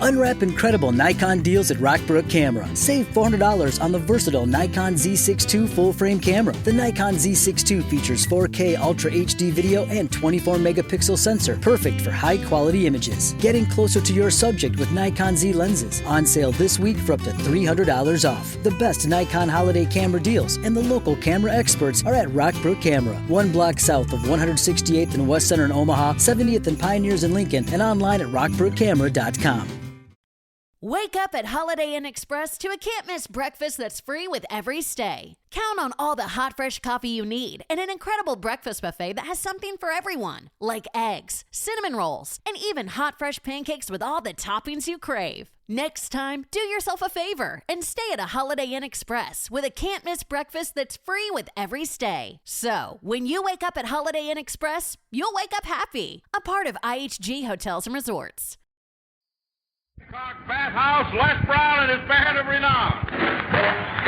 Unwrap incredible Nikon deals at Rockbrook Camera. Save $400 on the versatile Nikon Z6 II full-frame camera. The Nikon Z6 II features 4K Ultra HD video and 24-megapixel sensor, perfect for high-quality images. Getting closer to your subject with Nikon Z lenses. On sale this week for up to $300 off. The best Nikon holiday camera deals and the local camera experts are at Rockbrook Camera. 1 block south of 168th and West Center in Omaha, 70th and Pioneers in Lincoln, and online at rockbrookcamera.com. Wake up at Holiday Inn Express to a can't-miss breakfast that's free with every stay. Count on all the hot, fresh coffee you need and an incredible breakfast buffet that has something for everyone, like eggs, cinnamon rolls, and even hot, fresh pancakes with all the toppings you crave. Next time, do yourself a favor and stay at a Holiday Inn Express with a can't-miss breakfast that's free with every stay. So, when you wake up at Holiday Inn Express, you'll wake up happy. A part of IHG Hotels and Resorts. Cock Bathhouse, Les Brown and his band of renown.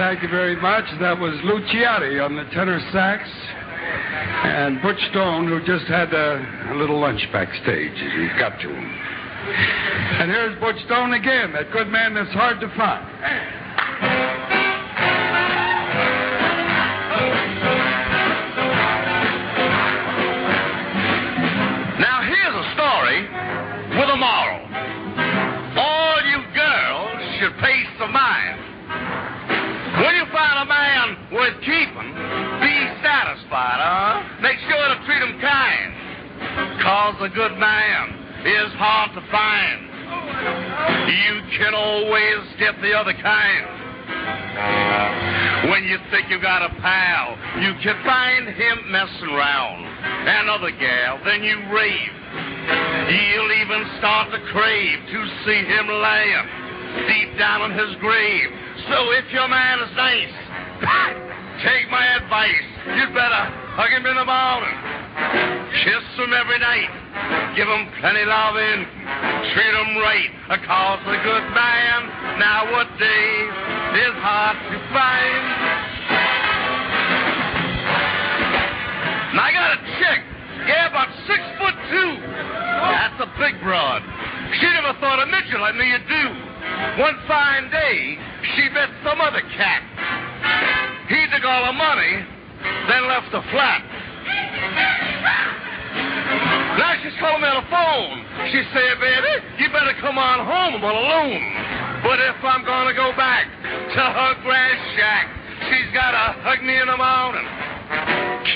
Thank you very much. That was Luciati on the tenor sax, and Butch Stone, who just had a little lunch backstage. You got to him. And here's Butch Stone again, that good man that's hard to find. Now here's a story with a moral. All you girls should pay some mind. When you find a man worth keeping, be satisfied, Make sure to treat him kind. 'Cause a good man is hard to find. You can always get the other kind. When you think you got a pal, you can find him messing around. Another gal, then you rave. You'll even start to crave to see him laying deep down in his grave. So if your man is nice, take my advice. You'd better hug him in the morning Kiss them every night. Give them plenty loving. Treat them right. Cause a good man nowadays is hard to find. Now I got a chick. Yeah, about 6'2". That's a big broad. She never thought a midget like me would do. One fine day, she met some other cat. He took all the money, then left the flat. Now she's calling me on the phone. She said, baby, you better come on home. I'm all alone. But if I'm going to go back to her grass shack, she's got to hug me in the morning,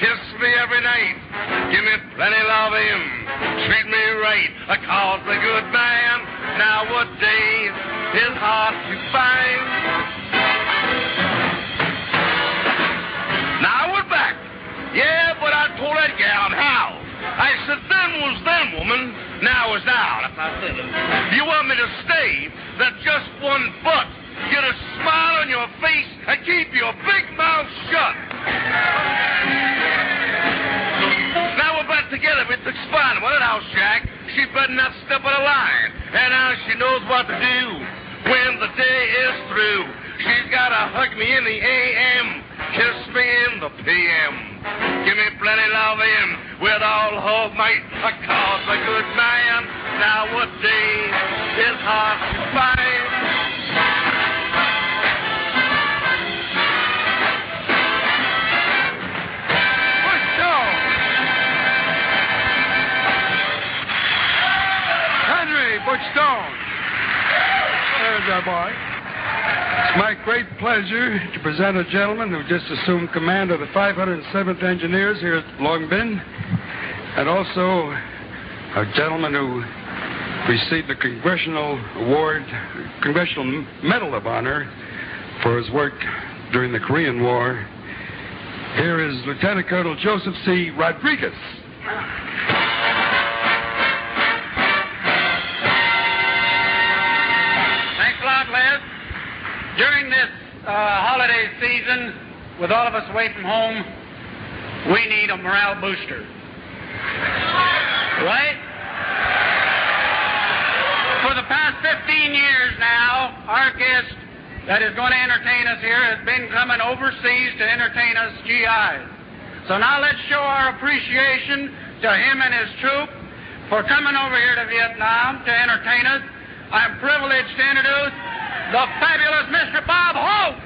kiss me every night, give me plenty loving, treat me right, cause a good man nowadays is hard to find. Now I went back. Yeah, but I told that gal how. I said, then was then, woman, now is now. That's how I said it. You want me to stay, then just one but. Get a smile on your face and keep your big mouth shut. Now we're back together. We took spine. Well, at House Jack, she better not step on the line. And now she knows what to do when the day is through. She's got to hug me in the A.M., kiss me in the P.M., give me plenty loving with all her might, cause a good man nowadays is hard to find. Butch Stone. There's our boy. It's my great pleasure to present a gentleman who just assumed command of the 507th Engineers here at Long Bend, and also a gentleman who received the Congressional Medal of Honor for his work during the Korean War. Here is Lieutenant Colonel Joseph C. Rodriguez. During this holiday season, with all of us away from home, we need a morale booster. Right? For the past 15 years now, our guest that is going to entertain us here has been coming overseas to entertain us GIs. So now let's show our appreciation to him and his troop for coming over here to Vietnam to entertain us. I'm privileged to introduce the fabulous Mr. Bob Hope.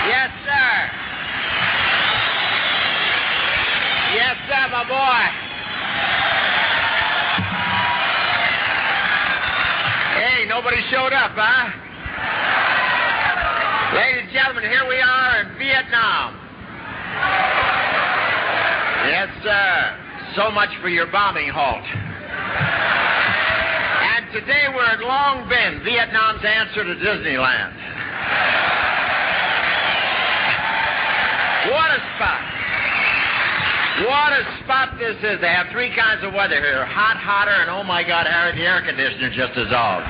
Yes, sir. Yes, sir, my boy. Nobody showed up, huh? Ladies and gentlemen, here we are in Vietnam. Yes, sir. So much for your bombing halt. And today we're at Long Bend, Vietnam's answer to Disneyland. What a spot. What a spot this is. They have three kinds of weather here. Hot, hotter, and oh my God, Harry, the air conditioner just dissolved.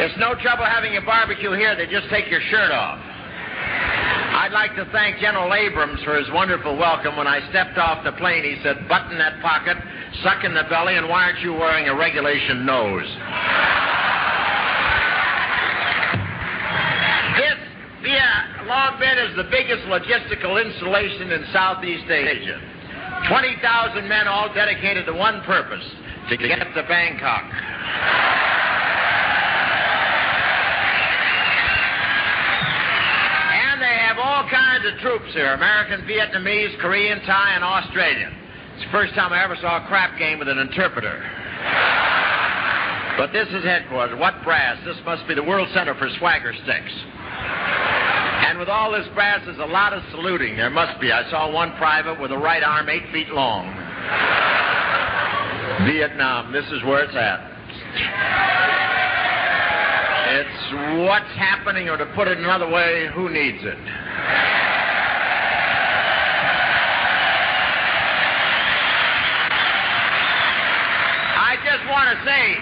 It's no trouble having a barbecue here. They just take your shirt off. I'd like to thank General Abrams for his wonderful welcome. When I stepped off the plane, he said, button that pocket, suck in the belly, and why aren't you wearing a regulation nose? Long Bend is the biggest logistical installation in Southeast Asia. 20,000 men all dedicated to one purpose, to get to Bangkok. And they have all kinds of troops here, American, Vietnamese, Korean, Thai, and Australian. It's the first time I ever saw a crap game with an interpreter. But this is headquarters. What brass? This must be the World Center for Swagger Sticks. And with all this brass, there's a lot of saluting. There must be. I saw one private with a right arm 8 feet long. Vietnam, this is where it's at. It's what's happening, or to put it another way, who needs it? I just want to say,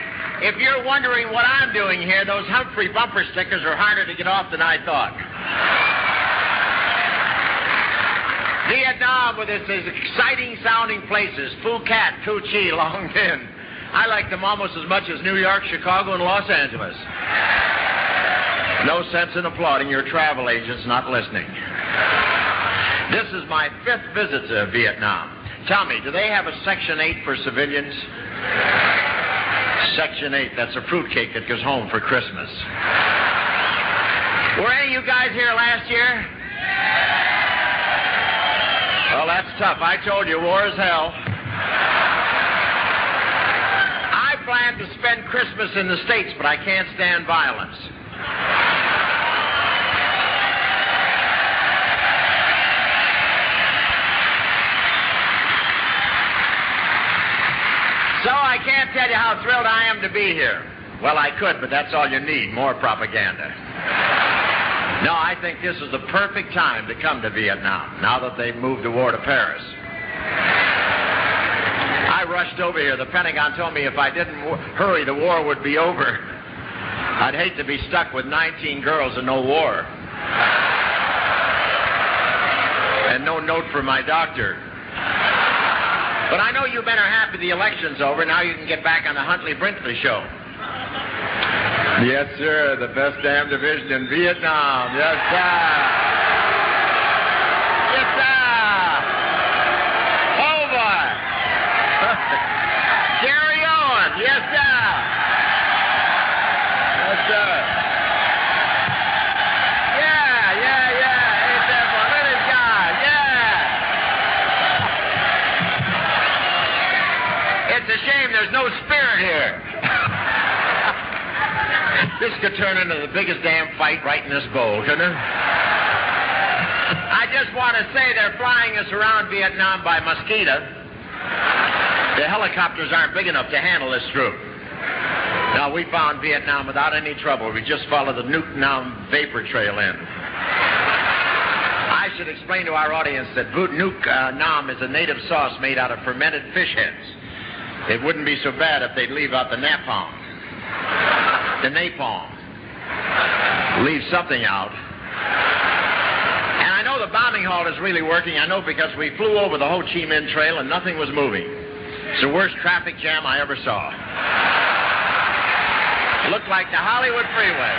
if you're wondering what I'm doing here, those Humphrey bumper stickers are harder to get off than I thought. Vietnam with its exciting-sounding places, Phuket, Cu Chi, Long Ninh. I like them almost as much as New York, Chicago, and Los Angeles. No sense in applauding your travel agents not listening. This is my 5th visit to Vietnam. Tell me, do they have a Section 8 for civilians? Section 8, that's a fruitcake that goes home for Christmas. Were any of you guys here last year? Well, that's tough. I told you, war is hell. I plan to spend Christmas in the States, but I can't stand violence. So I can't tell you how thrilled I am to be here. Well, I could, but that's all you need, more propaganda. No, I think this is the perfect time to come to Vietnam, now that they've moved the war to Paris. I rushed over here. The Pentagon told me if I didn't hurry, the war would be over. I'd hate to be stuck with 19 girls and no war. And no note from my doctor. But I know you men are happy the election's over. Now you can get back on the Huntley-Brinkley show. Yes, sir. The best damn division in Vietnam. Yes, sir. Yes, sir. Oh, boy. Gary Owen. Yes, sir. Yes, sir. Yeah. Ain't that one? Look at this guy. Yeah. It's a shame there's no spirit here. This could turn into the biggest damn fight right in this bowl, couldn't it? I just want to say they're flying us around Vietnam by mosquito. The helicopters aren't big enough to handle this troop. Now, we found Vietnam without any trouble. We just followed the Nuc Nam vapor trail in. I should explain to our audience that Nuc Nam is a native sauce made out of fermented fish heads. It wouldn't be so bad if they'd leave out the napalm. The napalm. Leave something out. And I know the bombing halt is really working. I know because we flew over the Ho Chi Minh Trail and nothing was moving. It's the worst traffic jam I ever saw. It looked like the Hollywood freeway.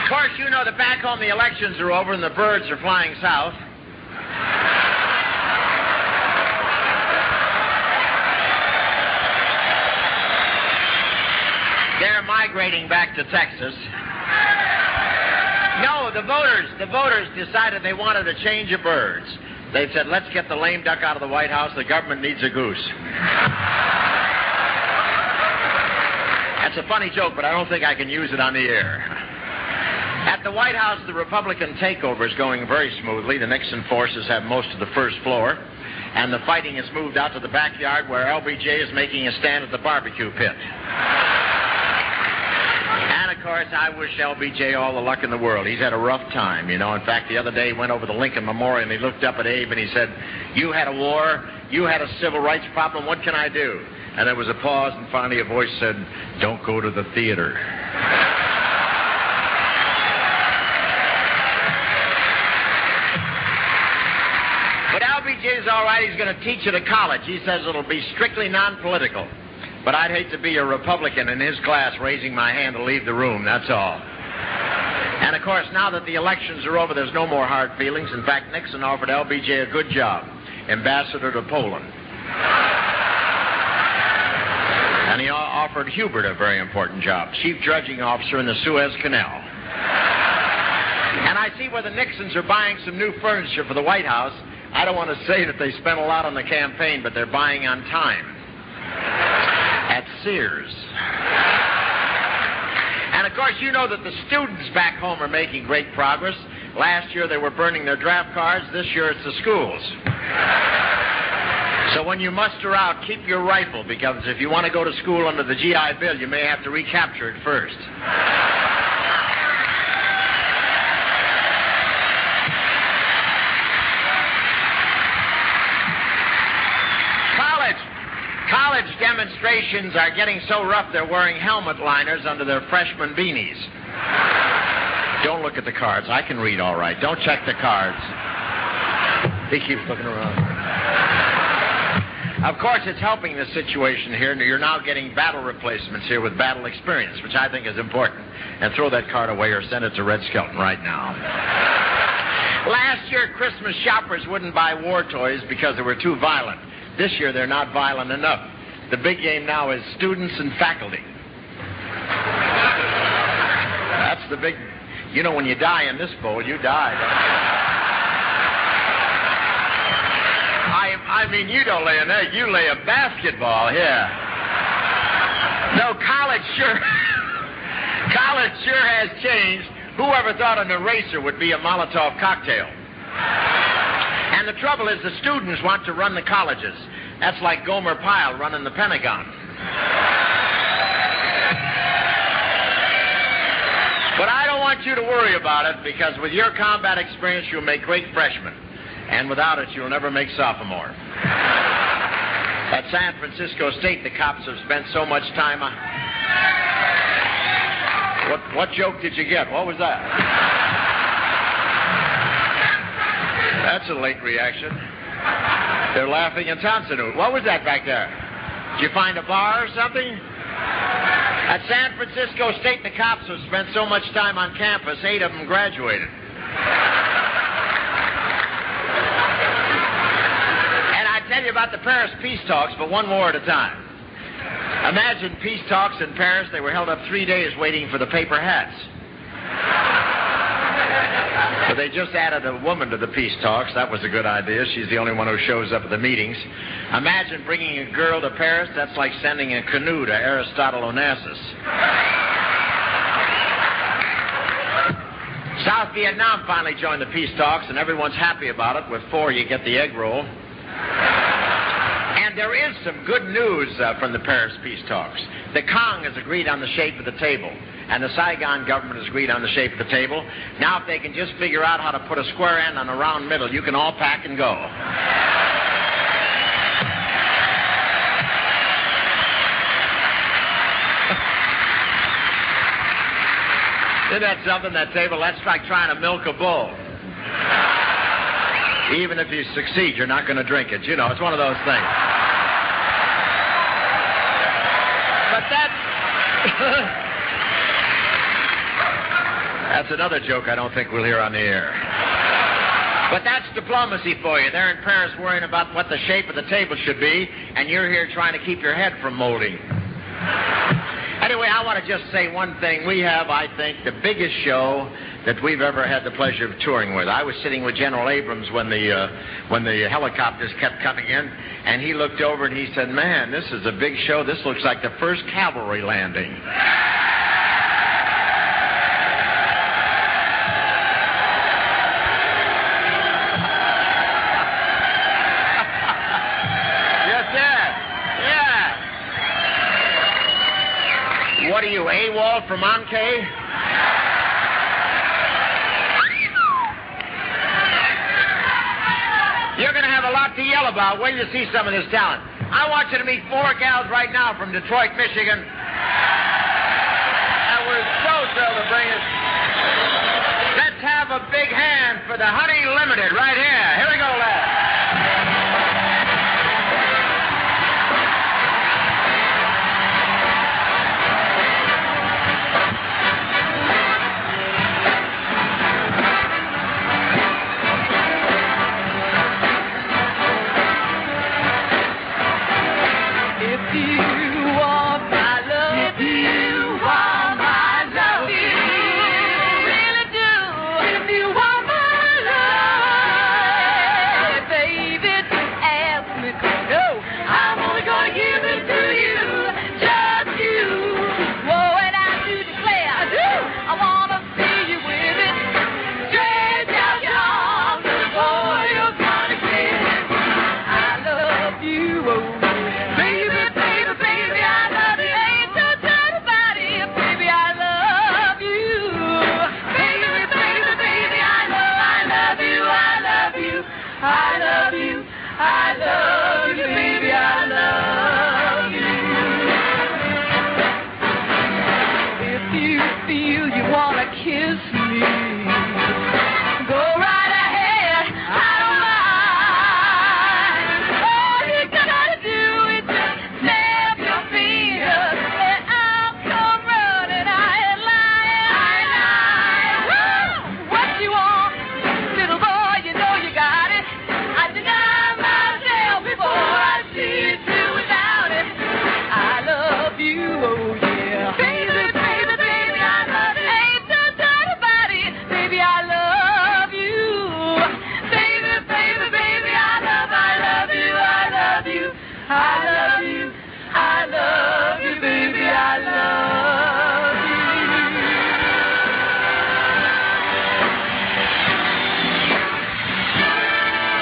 Of course, you know that back home the elections are over and the birds are flying south. They're migrating back to Texas. No, the voters decided they wanted a change of birds. They said, let's get the lame duck out of the White House. The government needs a goose. That's a funny joke, but I don't think I can use it on the air. At the White House, the Republican takeover is going very smoothly. The Nixon forces have most of the first floor, and the fighting has moved out to the backyard where LBJ is making a stand at the barbecue pit. And, of course, I wish LBJ all the luck in the world. He's had a rough time, you know. In fact, the other day he went over the Lincoln Memorial and he looked up at Abe and he said, you had a war, you had a civil rights problem, what can I do? And there was a pause and finally a voice said, don't go to the theater. But LBJ's all right. He's going to teach at a college. He says it'll be strictly non-political. But I'd hate to be a Republican in his class raising my hand to leave the room, that's all. And, of course, now that the elections are over, there's no more hard feelings. In fact, Nixon offered LBJ a good job, ambassador to Poland. And he offered Hubert a very important job, chief dredging officer in the Suez Canal. And I see where the Nixons are buying some new furniture for the White House. I don't want to say that they spent a lot on the campaign, but they're buying on time. At Sears. And, of course, you know that the students back home are making great progress. Last year they were burning their draft cards. This year it's the schools. So when you muster out, keep your rifle, because if you want to go to school under the GI Bill, you may have to recapture it first. College demonstrations are getting so rough they're wearing helmet liners under their freshman beanies. Don't look at the cards. I can read all right. Don't check the cards. He keeps looking around. Of course, it's helping the situation here. You're now getting battle replacements here with battle experience, which I think is important. And throw that card away or send it to Red Skelton right now. Last year, Christmas shoppers wouldn't buy war toys because they were too violent. This year, they're not violent enough. The big game now is students and faculty. That's the big... You know, when you die in this bowl, you die. I mean, you don't lay an egg. You lay a basketball here. No, college sure has changed. Whoever thought an eraser would be a Molotov cocktail? And the trouble is the students want to run the colleges. That's like Gomer Pyle running the Pentagon. But I don't want you to worry about it, because with your combat experience, you'll make great freshmen. And without it, you'll never make sophomore. At San Francisco State, the cops have spent so much time on... What joke did you get? What was that? That's a late reaction. They're laughing in Tonsanoo. What was that back there? Did you find a bar or something? At San Francisco State, the cops have spent so much time on campus, 8 of them graduated. And I tell you about the Paris peace talks, but one more at a time. Imagine peace talks in Paris. They were held up 3 days waiting for the paper hats. But they just added a woman to the peace talks. That was a good idea. She's the only one who shows up at the meetings. Imagine bringing a girl to Paris. That's like sending a canoe to Aristotle Onassis. South Vietnam finally joined the peace talks, and everyone's happy about it. With 4, you get the egg roll. And there is some good news from the Paris peace talks. The Kong has agreed on the shape of the table, and the Saigon government has agreed on the shape of the table. Now, if they can just figure out how to put a square end on a round middle, you can all pack and go. Isn't that something, that table? That's like trying to milk a bull. Even if you succeed, you're not going to drink it. You know, it's one of those things. But that's another joke I don't think we'll hear on the air. But that's diplomacy for you. They're in Paris worrying about what the shape of the table should be, and you're here trying to keep your head from molding. Anyway, I want to just say one thing. We have, I think, the biggest show that we've ever had the pleasure of touring with. I was sitting with General Abrams when the helicopters kept coming in, and he looked over and he said, "Man, this is a big show. This looks like the first cavalry landing." What are you, AWOL from Ankei? You're going to have a lot to yell about. Wait till you see some of this talent. I want you to meet 4 gals right now from Detroit, Michigan. And we're so thrilled to bring it. Let's have a big hand for the Honey Limited right here. Here we go, lads. wanna kiss me, go right ahead, I don't mind. All you gotta do is just snap your fingers and I'll come running. I ain't lying. What you want, little boy, you know you got it. I deny myself before I see you do without it. I love you, oh yeah. Baby, baby, baby, I love you. Ain't no doubt about it. Baby, I love you. Baby, baby, baby, I love you, I love you. I love you, I love you, baby, I love you.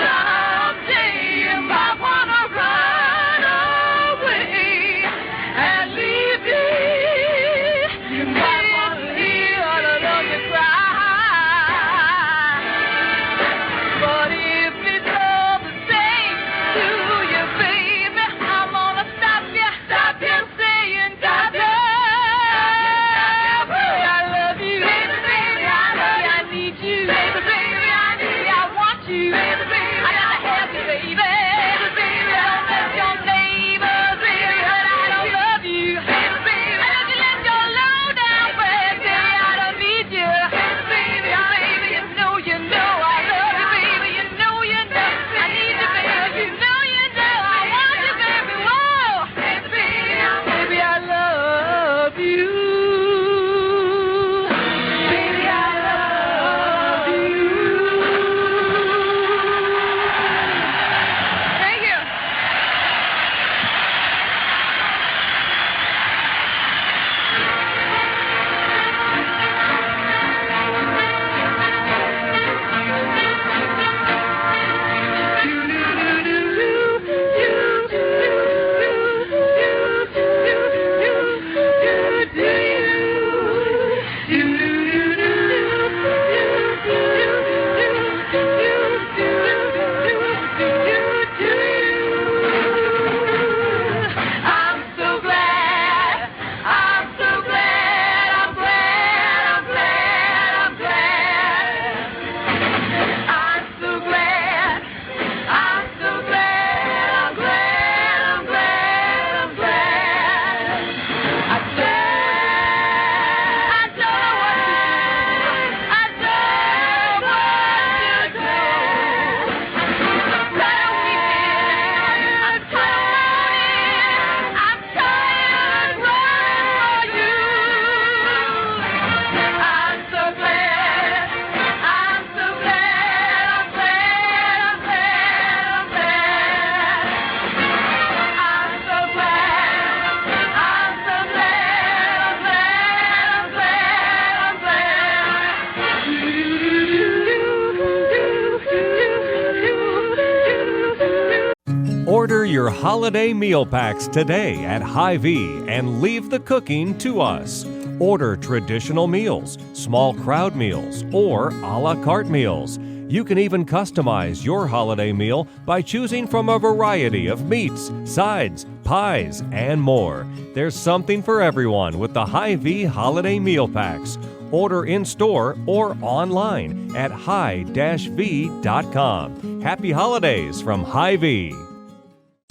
Someday you might wanna run away and leave me. You might wanna hear all alone you cry. But if it's all the same to you, baby, I'm gonna stop you saying, stop you. I love you, baby, baby, I love you, I need you, baby, baby, I need you, I want you, baby, baby, I gotta have you, baby, baby, baby, I don't let your neighbors, baby, but I don't love you, baby, baby, I don't let your low down friend, baby, I don't need you, baby, baby, you know I love you, baby, you know I need you, baby, you know I want you, baby, whoa, baby, I love you, baby, I love you. Thank you. I'm so glad, I'm so glad, I'm glad, I'm glad, I'm glad. I'm so glad, I'm so glad, I'm glad, I'm glad, I'm glad. I'm glad, I don't want to go. Right weekend, I'm tired running for you. I'm so glad, I'm so glad, I'm glad, I'm glad, I'm glad. I'm so glad, I'm so glad, I'm glad, I'm glad. Order your holiday meal packs today at Hy-Vee and leave the cooking to us. Order traditional meals, small crowd meals, or a la carte meals. You can even customize your holiday meal by choosing from a variety of meats, sides, pies, and more. There's something for everyone with the Hy-Vee holiday meal packs. Order in-store or online at hi-v.com. Happy holidays from Hy-Vee.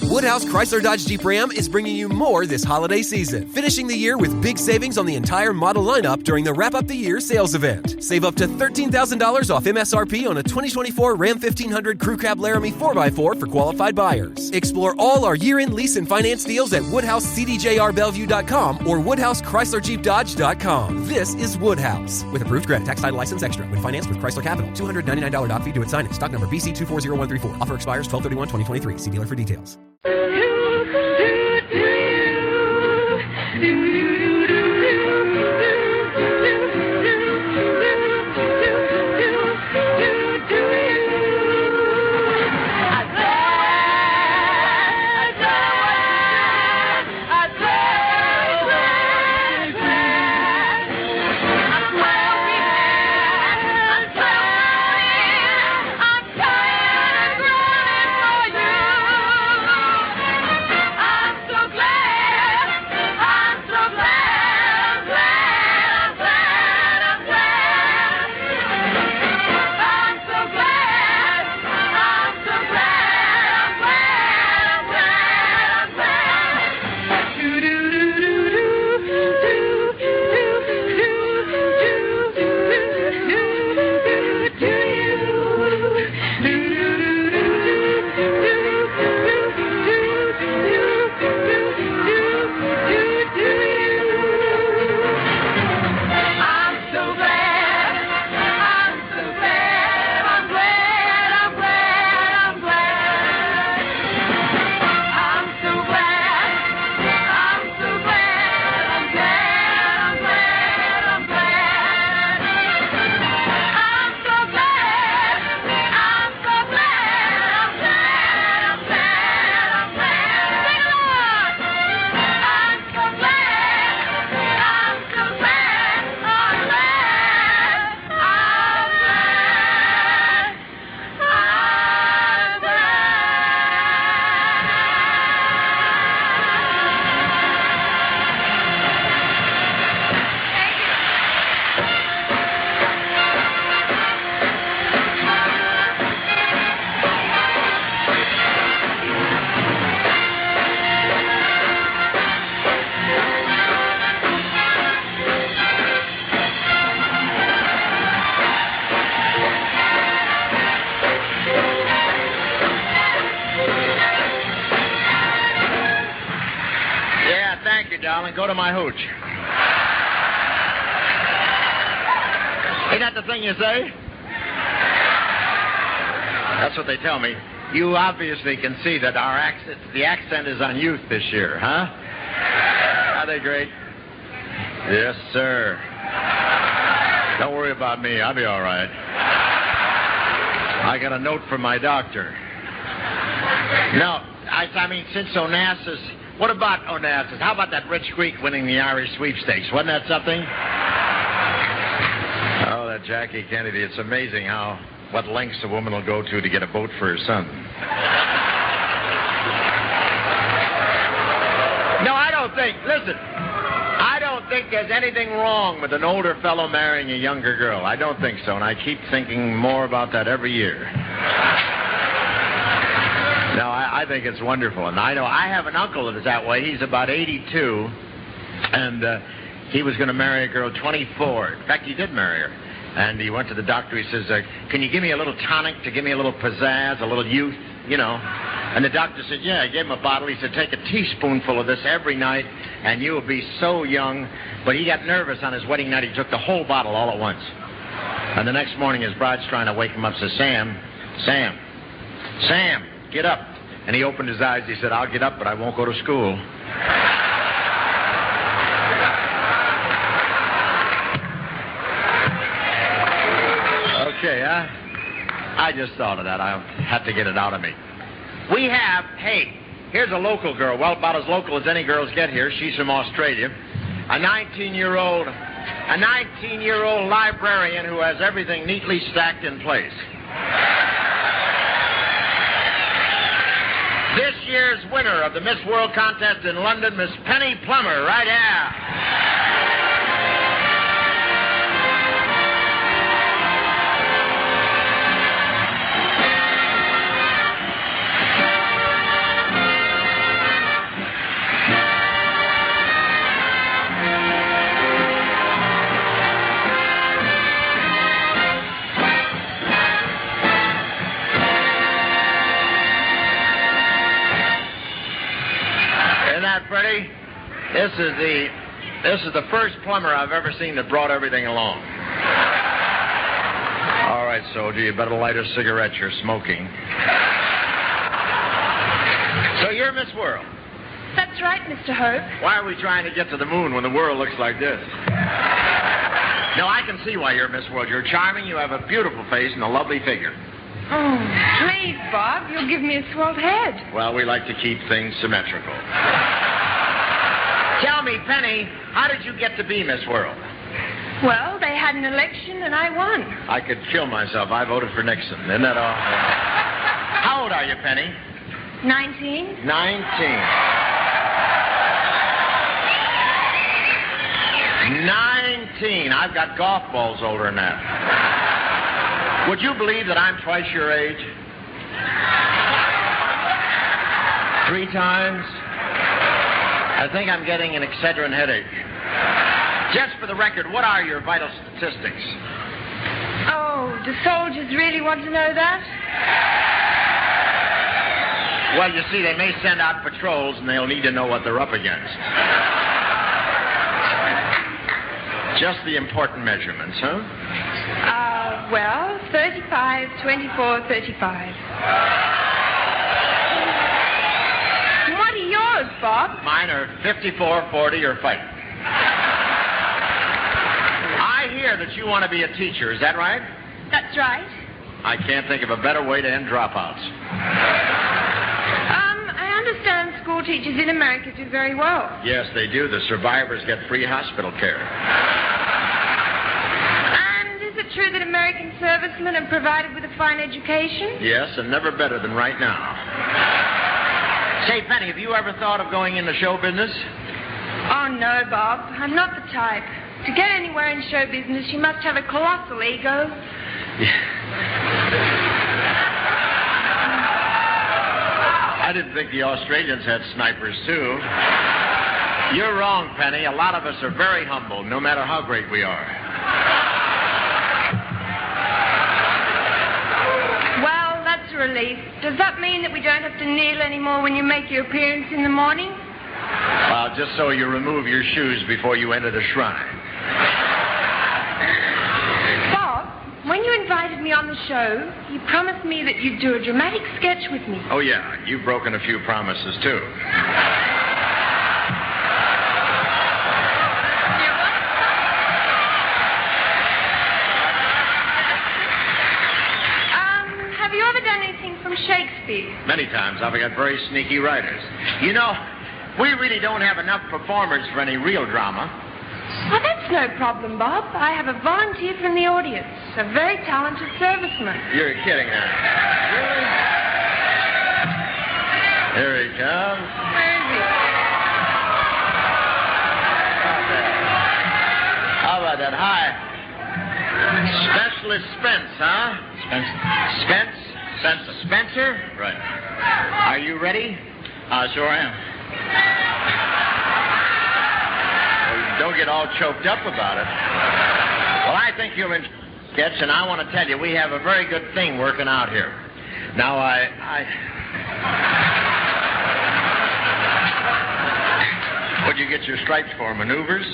Woodhouse Chrysler Dodge Jeep Ram is bringing you more this holiday season, finishing the year with big savings on the entire model lineup during the Wrap Up the Year sales event. Save up to $13,000 off MSRP on a 2024 Ram 1500 Crew Cab Laramie 4x4 for qualified buyers. Explore all our year-end lease and finance deals at WoodhouseCDJRBellevue.com or WoodhouseChryslerJeepDodge.com. This is Woodhouse. With approved credit, tax title license extra. When financed with Chrysler Capital. $299 doc fee due at signing. Stock number BC240134. Offer expires 12/31/2023. See dealer for details. I'm so glad darling. Go to my hooch. Ain't that the thing you say? That's what they tell me. You obviously can see that the accent is on youth this year, huh? Are they great? Yes, sir. Don't worry about me. I'll be all right. I got a note from my doctor. No, I mean, since Onassis... What about Onassis? How about that rich Greek winning the Irish sweepstakes? Wasn't that something? Oh, that Jackie Kennedy. It's amazing what lengths a woman will go to get a boat for her son. No, I don't think there's anything wrong with an older fellow marrying a younger girl. I don't think so, and I keep thinking more about that every year. No, I think it's wonderful, and I know I have an uncle that is that way. He's about 82, and he was going to marry a girl 24. In fact, he did marry her. And he went to the doctor. He says, can you give me a little tonic to give me a little pizzazz, a little youth, And the doctor said, yeah. He gave him a bottle. He said, take a teaspoonful of this every night, and you will be so young. But he got nervous on his wedding night. He took the whole bottle all at once. And the next morning, his bride's trying to wake him up, says, Sam, get up. And he opened his eyes. He said, I'll get up, but I won't go to school. Okay, I just thought of that. I had to get it out of me. Here's a local girl. Well, about as local as any girls get here. She's from Australia. A 19-year-old librarian who has everything neatly stacked in place. This year's winner of the Miss World contest in London, Miss Penny Plummer, right here. Pretty. This is the first plumber I've ever seen that brought everything along. All right, soldier, you better light a cigarette. You're smoking. So you're Miss World. That's right, Mr. Hope. Why are we trying to get to the moon when the world looks like this? No, I can see why you're Miss World. You're charming. You have a beautiful face and a lovely figure. Oh, please, Bob. You'll give me a swelled head. Well, we like to keep things symmetrical. Tell me, Penny, how did you get to be Miss World? Well, they had an election and I won. I could kill myself. I voted for Nixon. Isn't that all? How old are you, Penny? 19. 19. 19. I've got golf balls older than that. Would you believe that I'm twice your age? 3 times? I think I'm getting an Excedrin headache. Just for the record, what are your vital statistics? Oh, do soldiers really want to know that? Well, you see, they may send out patrols and they'll need to know what they're up against. Just the important measurements, huh? Well, 35, 24, 35. What are yours, Bob? Mine are 54, 40, or fighting. I hear that you want to be a teacher. Is that right? That's right. I can't think of a better way to end dropouts. I understand school teachers in America do very well. Yes, they do. The survivors get free hospital care. And is it true that American servicemen are provided with a fine education? Yes, and never better than right now. Say, Penny, have you ever thought of going into show business? Oh, no, Bob. I'm not the type. To get anywhere in show business, you must have a colossal ego. I didn't think the Australians had snipers, too. You're wrong, Penny. A lot of us are very humble, no matter how great we are. Well, that's a relief. Does that mean that we don't have to kneel anymore when you make your appearance in the morning? Well, just so you remove your shoes before you enter the shrine. Bob, when you invited me on the show, you promised me that you'd do a dramatic sketch with me. Oh, yeah. You've broken a few promises, too. Have you ever done anything from Shakespeare? Many times. I've got very sneaky writers. You know, we really don't have enough performers for any real drama. Well, that's no problem, Bob. I have a volunteer from the audience, a very talented serviceman. You're kidding, huh? Really? Here he comes. Where is he? How about that? Hi. Specialist Spence, huh? Spencer? Right. Are you ready? Sure am. Don't get all choked up about it. Well, I think you'll enjoy the sketch, and I want to tell you, we have a very good thing working out here. Now, What'd you get your stripes for, maneuvers?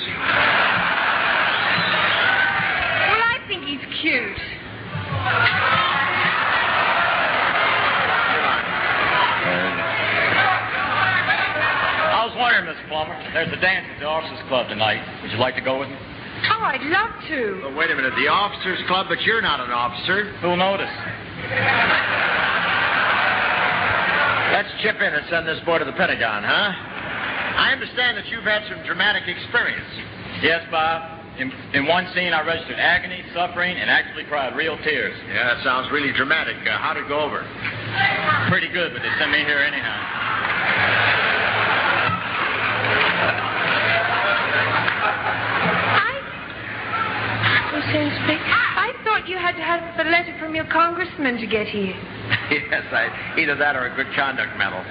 Well, I think he's cute. I was wondering, Miss Plummer, there's a dance at the Officers Club tonight. Would you like to go with me? Oh, I'd love to. Well, wait a minute, the Officers Club, but you're not an officer. Who'll notice? Let's chip in and send this boy to the Pentagon, huh? I understand that you've had some dramatic experience. Yes, Bob. In one scene, I registered agony, suffering, and actually cried real tears. Yeah, that sounds really dramatic. How'd it go over? Pretty good, but they sent me here anyhow. I thought you had to have a letter from your congressman to get here. Yes, either that or a good conduct medal.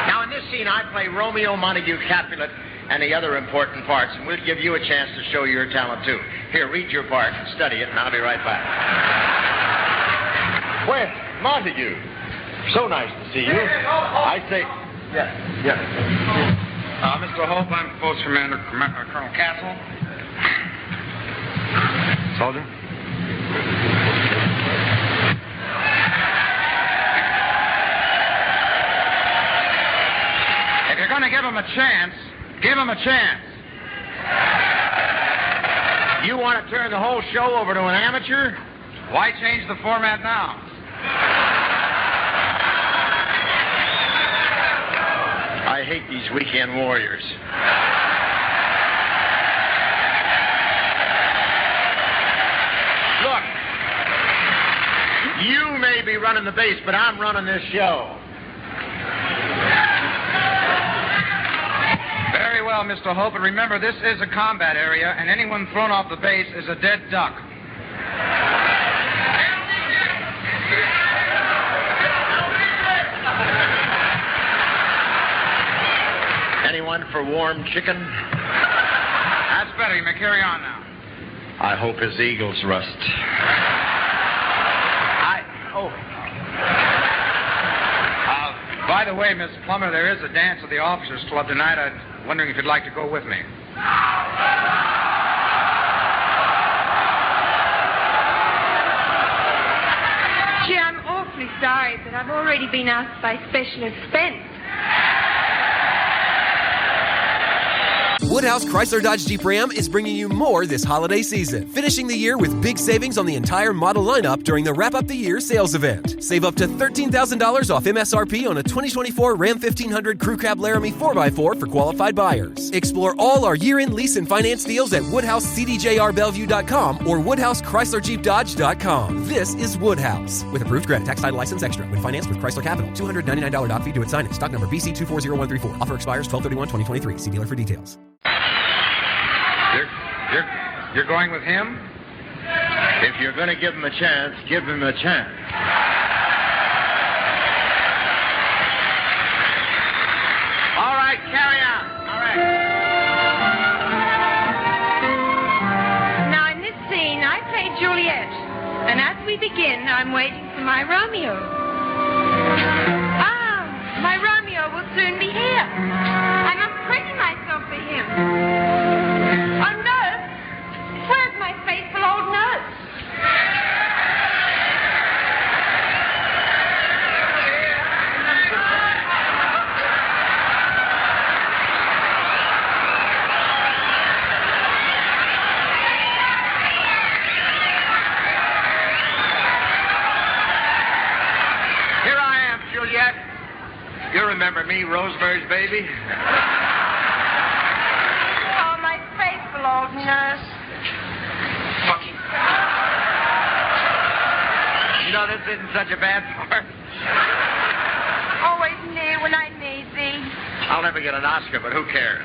Now, in this scene, I play Romeo, Montague, Capulet, and the other important parts, and we'll give you a chance to show your talent, too. Here, read your part and study it, and I'll be right back. Well, Montague, so nice to see you. I say... Yeah. Mr. Hope, I'm Post Commander Colonel Castle. Soldier? If you're going to give him a chance, give him a chance. You want to turn the whole show over to an amateur? Why change the format now? I hate these weekend warriors. Look, you may be running the base, but I'm running this show. Very well, Mr. Hope, but remember, this is a combat area, and anyone thrown off the base is a dead duck. Anyone for warm chicken? That's better. You may carry on now. I hope his eagles rust. By the way, Miss Plummer, there is a dance at the Officers Club tonight. I'm wondering if you'd like to go with me. Gee, I'm awfully sorry, but I've already been asked by Specialist Spence. Woodhouse Chrysler Dodge Jeep Ram is bringing you more this holiday season, finishing the year with big savings on the entire model lineup during the Wrap Up the Year sales event. Save up to $13,000 off MSRP on a 2024 Ram 1500 Crew Cab Laramie 4x4 for qualified buyers. Explore all our year-end lease and finance deals at WoodhouseCDJRBellevue.com or WoodhouseChryslerJeepDodge.com. This is Woodhouse. With approved credit, tax title license extra. When financed with Chrysler Capital. $299 doc fee due at signing. Stock number BC240134. Offer expires 12/31/2023. See dealer for details. You're going with him? If you're going to give him a chance, give him a chance. All right, carry on. All right. Now, in this scene, I play Juliet. And as we begin, I'm waiting for my Romeo. Ah, my Romeo will soon be here. I'm remember me, Rosemary's Baby? Oh, my faithful old nurse. You know, this isn't such a bad part. Always near when I need thee. I'll never get an Oscar, but who cares?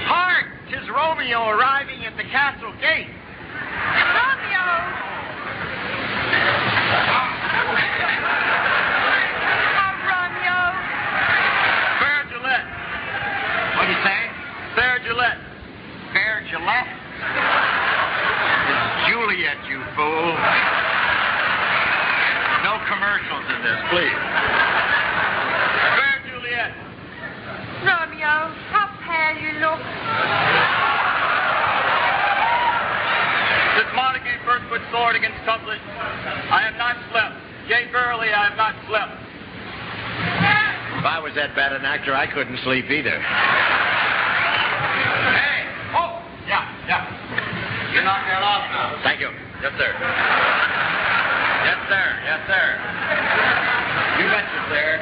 Hark! 'Tis Romeo arriving at the castle gate. Romeo! Oh, Romeo. Fair Gillette. What do you say? Fair Gillette. Fair Gillette? It's Juliet, you fool. No commercials in this, please. Fair Juliet. Romeo, how pale you look. This morning gave Berthoud's sword against Tublet. I have not slept. Yea, verily, I have not slept. If I was that bad an actor, I couldn't sleep either. Hey! Oh! Yeah. You knock that off now. Thank you. Yes, sir. Yes, sir. You betcha, sir.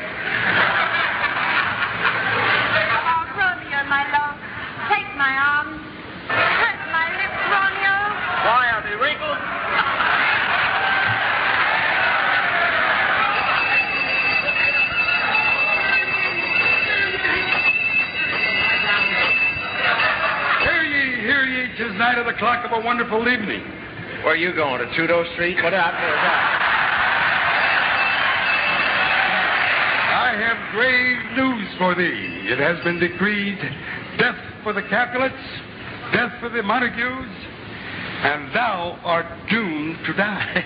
Oh, Romeo, my love, take my arms. Press my lips, Romeo. Why are they wrinkled? Hear ye, 'tis night of the clock of a wonderful evening. Where are you going, to Trudeau Street? What happened to that? I have grave news for thee. It has been decreed death for the Capulets, death for the Montagues, and thou art doomed to die.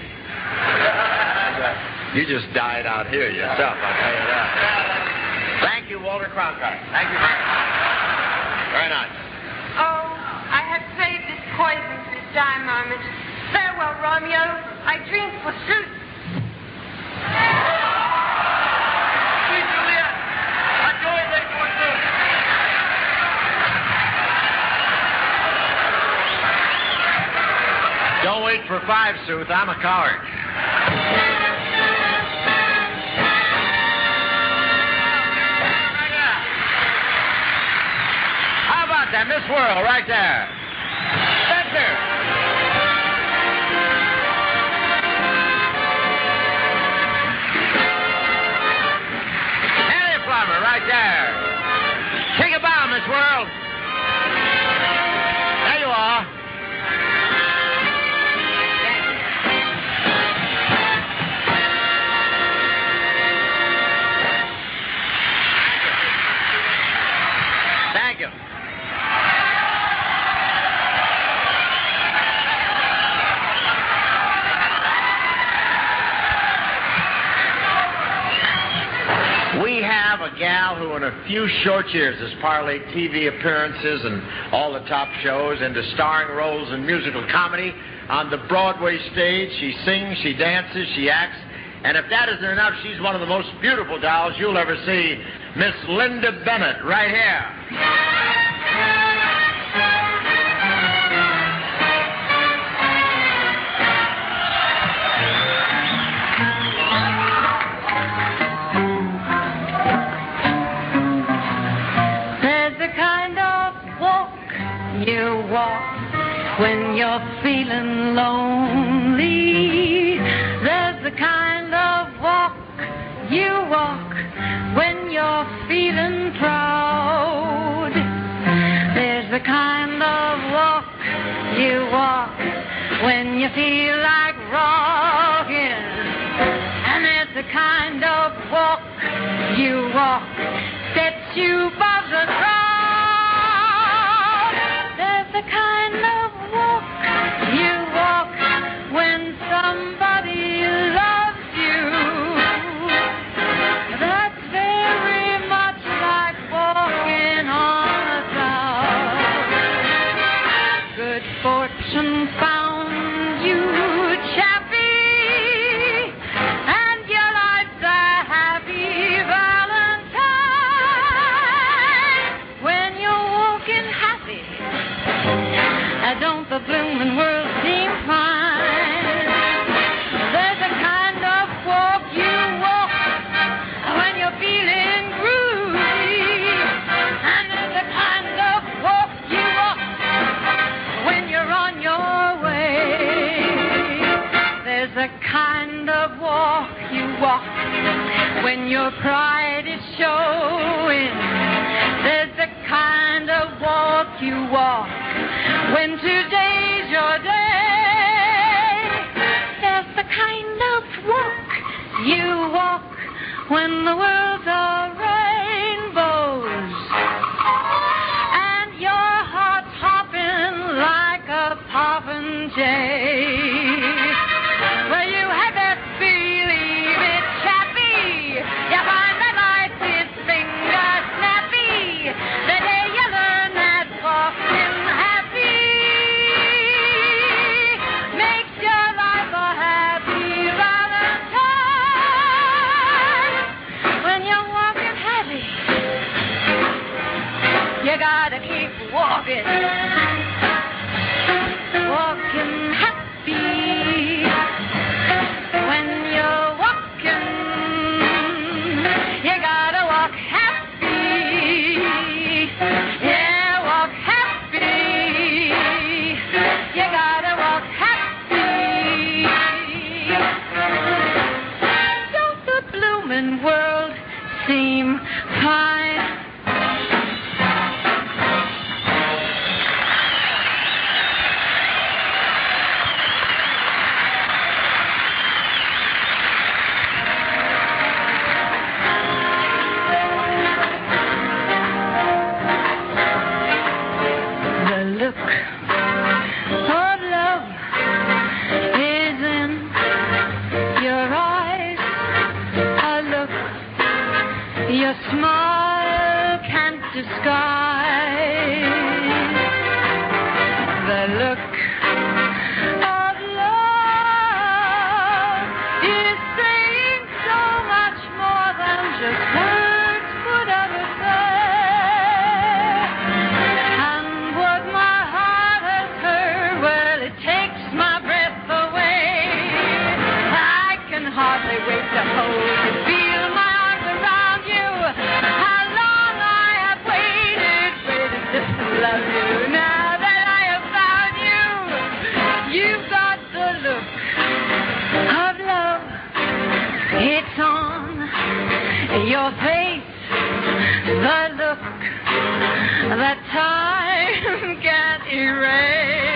You just died out here yourself, I'll tell you that. Thank you, Walter Cronkite. Thank you very much. Very nice. Oh, I have saved this poison for this dire moment. Farewell, Romeo. I drink forsooth. Sweet Juliet, I'm going there forsooth. Don't wait for 5, Sooth. I'm a coward. How about that, Miss World, right there? That's her. Henry Plummer, right there. Take a bow, Miss World. There you are. Thank you. We have a gal who in a few short years has parlayed TV appearances and all the top shows into starring roles in musical comedy on the Broadway stage. She sings, she dances, she acts, and if that isn't enough, she's one of the most beautiful dolls you'll ever see. Miss Linda Bennett, right here. There's a kind of walk you walk when you're feeling lonely. There's the kind of walk you walk when you're feeling proud. There's the kind of walk you walk when you feel like rocking. And there's the kind of walk you walk sets you above the crowd. There's the kind of walk you walk when somebody loves you. That's very much like walking on a cloud. Good fortune found you, chappie, and your life's a happy Valentine. when your pride is showing. There's the kind of walk you walk when today's your day. There's the kind of walk you walk when the world's all rainbows and your heart's hopping like a popinjay. Well, you had that believe it, chappy. You find that life is finger snappy the day you learn that walking happy makes your life a happy Valentine. When you're walking happy, you gotta keep walking. Walking happy. When you're walking, you gotta walk happy. Yeah, walk happy. You gotta walk happy. Don't the bloomin' world seem fine? The look of love is in your eyes. A look your smile can't disguise. The look of love is saying so much more than just words could ever say. And what my heart has heard, well, it takes my breath away. I can hardly wait to hold you, feel my arms around you. How long I have waited just to love you. Now that I have found you, you've got the look of love. It's on your face, the look that time can't erase.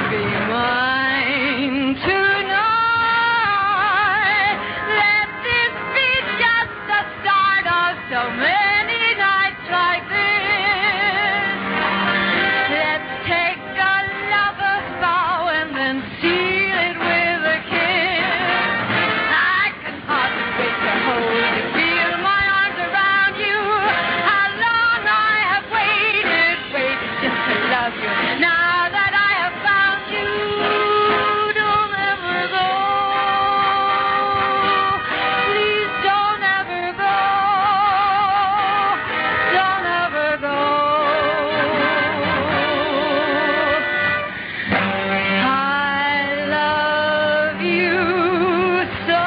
Be mine tonight. Let this be just the start of so many nights like this. Let's take a lover's vow and then seal it with a kiss. I can hardly wait to hold you, feel my arms around you. How long I have waited just to love you. Now that I have found you, don't ever go. Please don't ever go. Don't ever go. I love you so.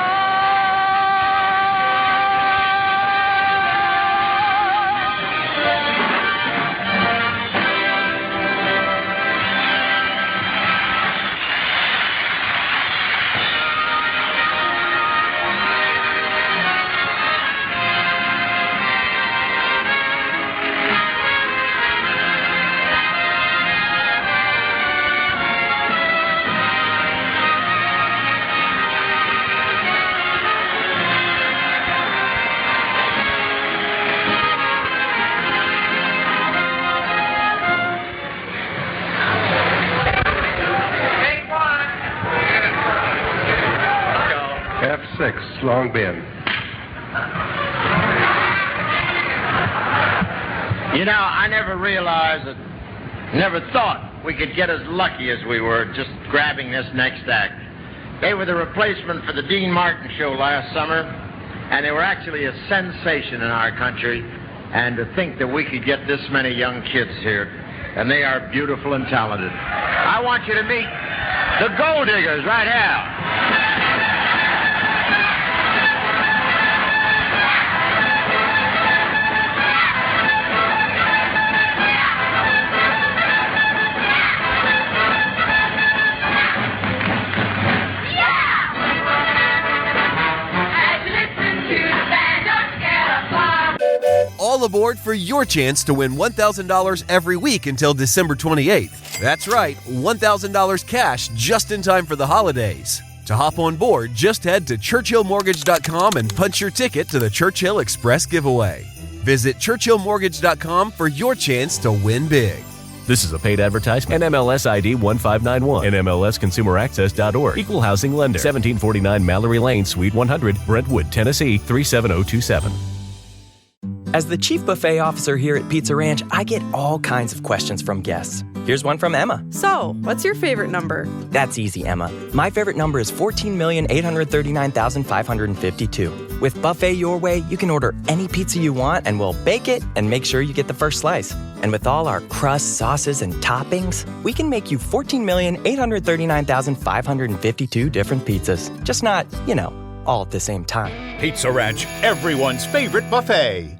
F6, Long Bend. You know, I never realized never thought we could get as lucky as we were just grabbing this next act. They were the replacement for the Dean Martin show last summer, and they were actually a sensation in our country. And to think that we could get this many young kids here, and they are beautiful and talented. I want you to meet the Gold Diggers right now. all aboard for your chance to win $1,000 every week until December 28th. That's right, $1,000 cash just in time for the holidays. To hop on board, just head to churchillmortgage.com and punch your ticket to the Churchill Express giveaway. Visit churchillmortgage.com for your chance to win big. This is a paid advertisement. NMLS ID 1591. NMLSConsumerAccess.org. Equal housing lender. 1749 Mallory Lane, Suite 100, Brentwood, Tennessee 37027. As the chief buffet officer here at Pizza Ranch, I get all kinds of questions from guests. Here's one from Emma. So, what's your favorite number? That's easy, Emma. My favorite number is 14,839,552. With Buffet Your Way, you can order any pizza you want and we'll bake it and make sure you get the first slice. And with all our crusts, sauces, and toppings, we can make you 14,839,552 different pizzas. Just not, all at the same time. Pizza Ranch, everyone's favorite buffet.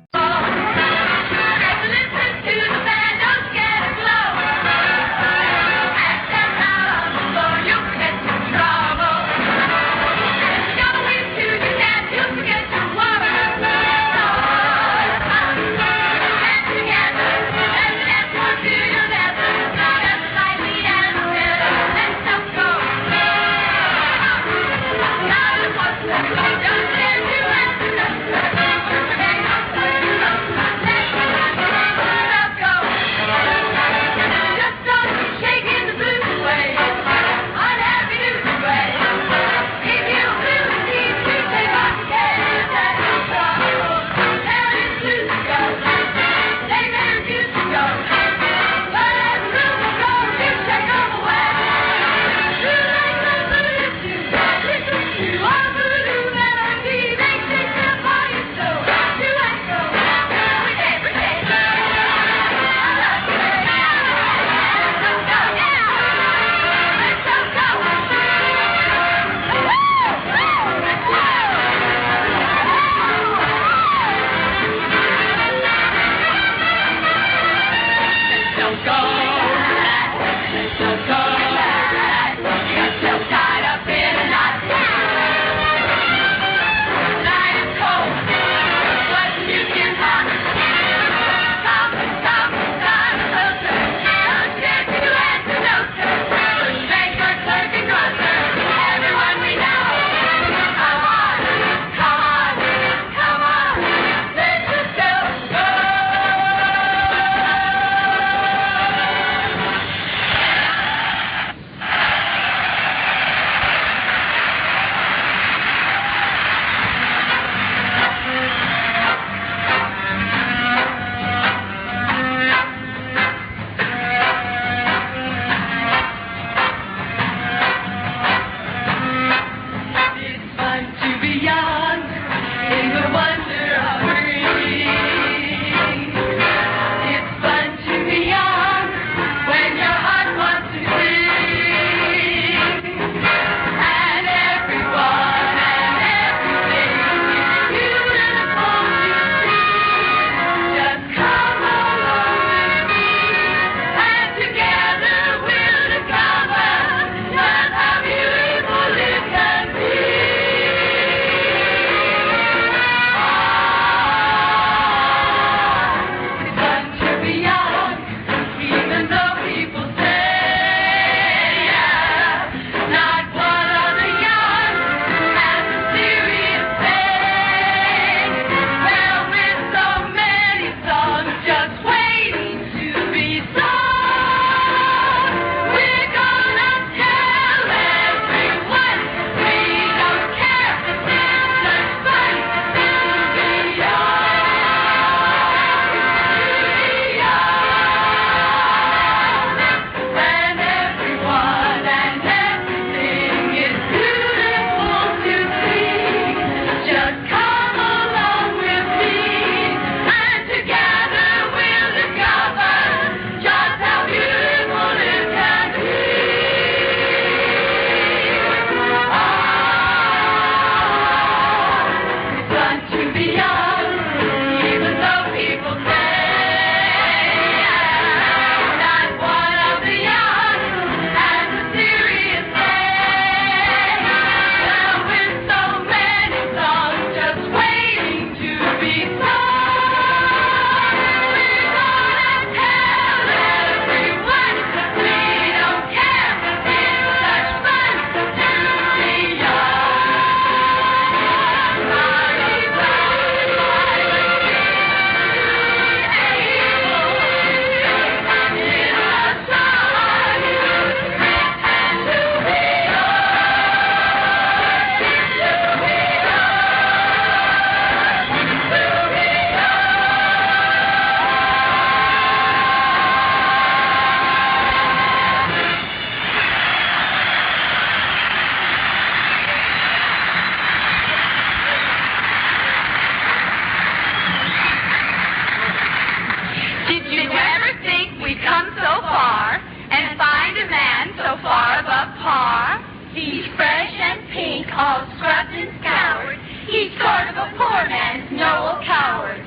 He's fresh and pink, all scrubbed and scoured. He's sort of a poor man's Noel Coward.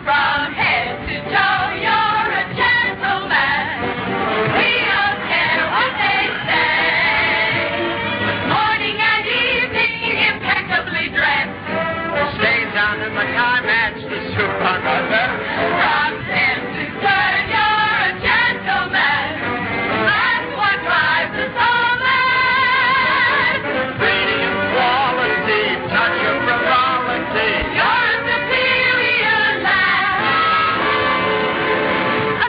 From head to toe, you're a gentleman. We don't care what they say. Morning and evening, impeccably dressed. Stains on the Mackay match the soup on my left. From head to toe, you're a gentleman. That's what drives us all mad. Breeding and quality, touch of frivolity. You're a superior lad.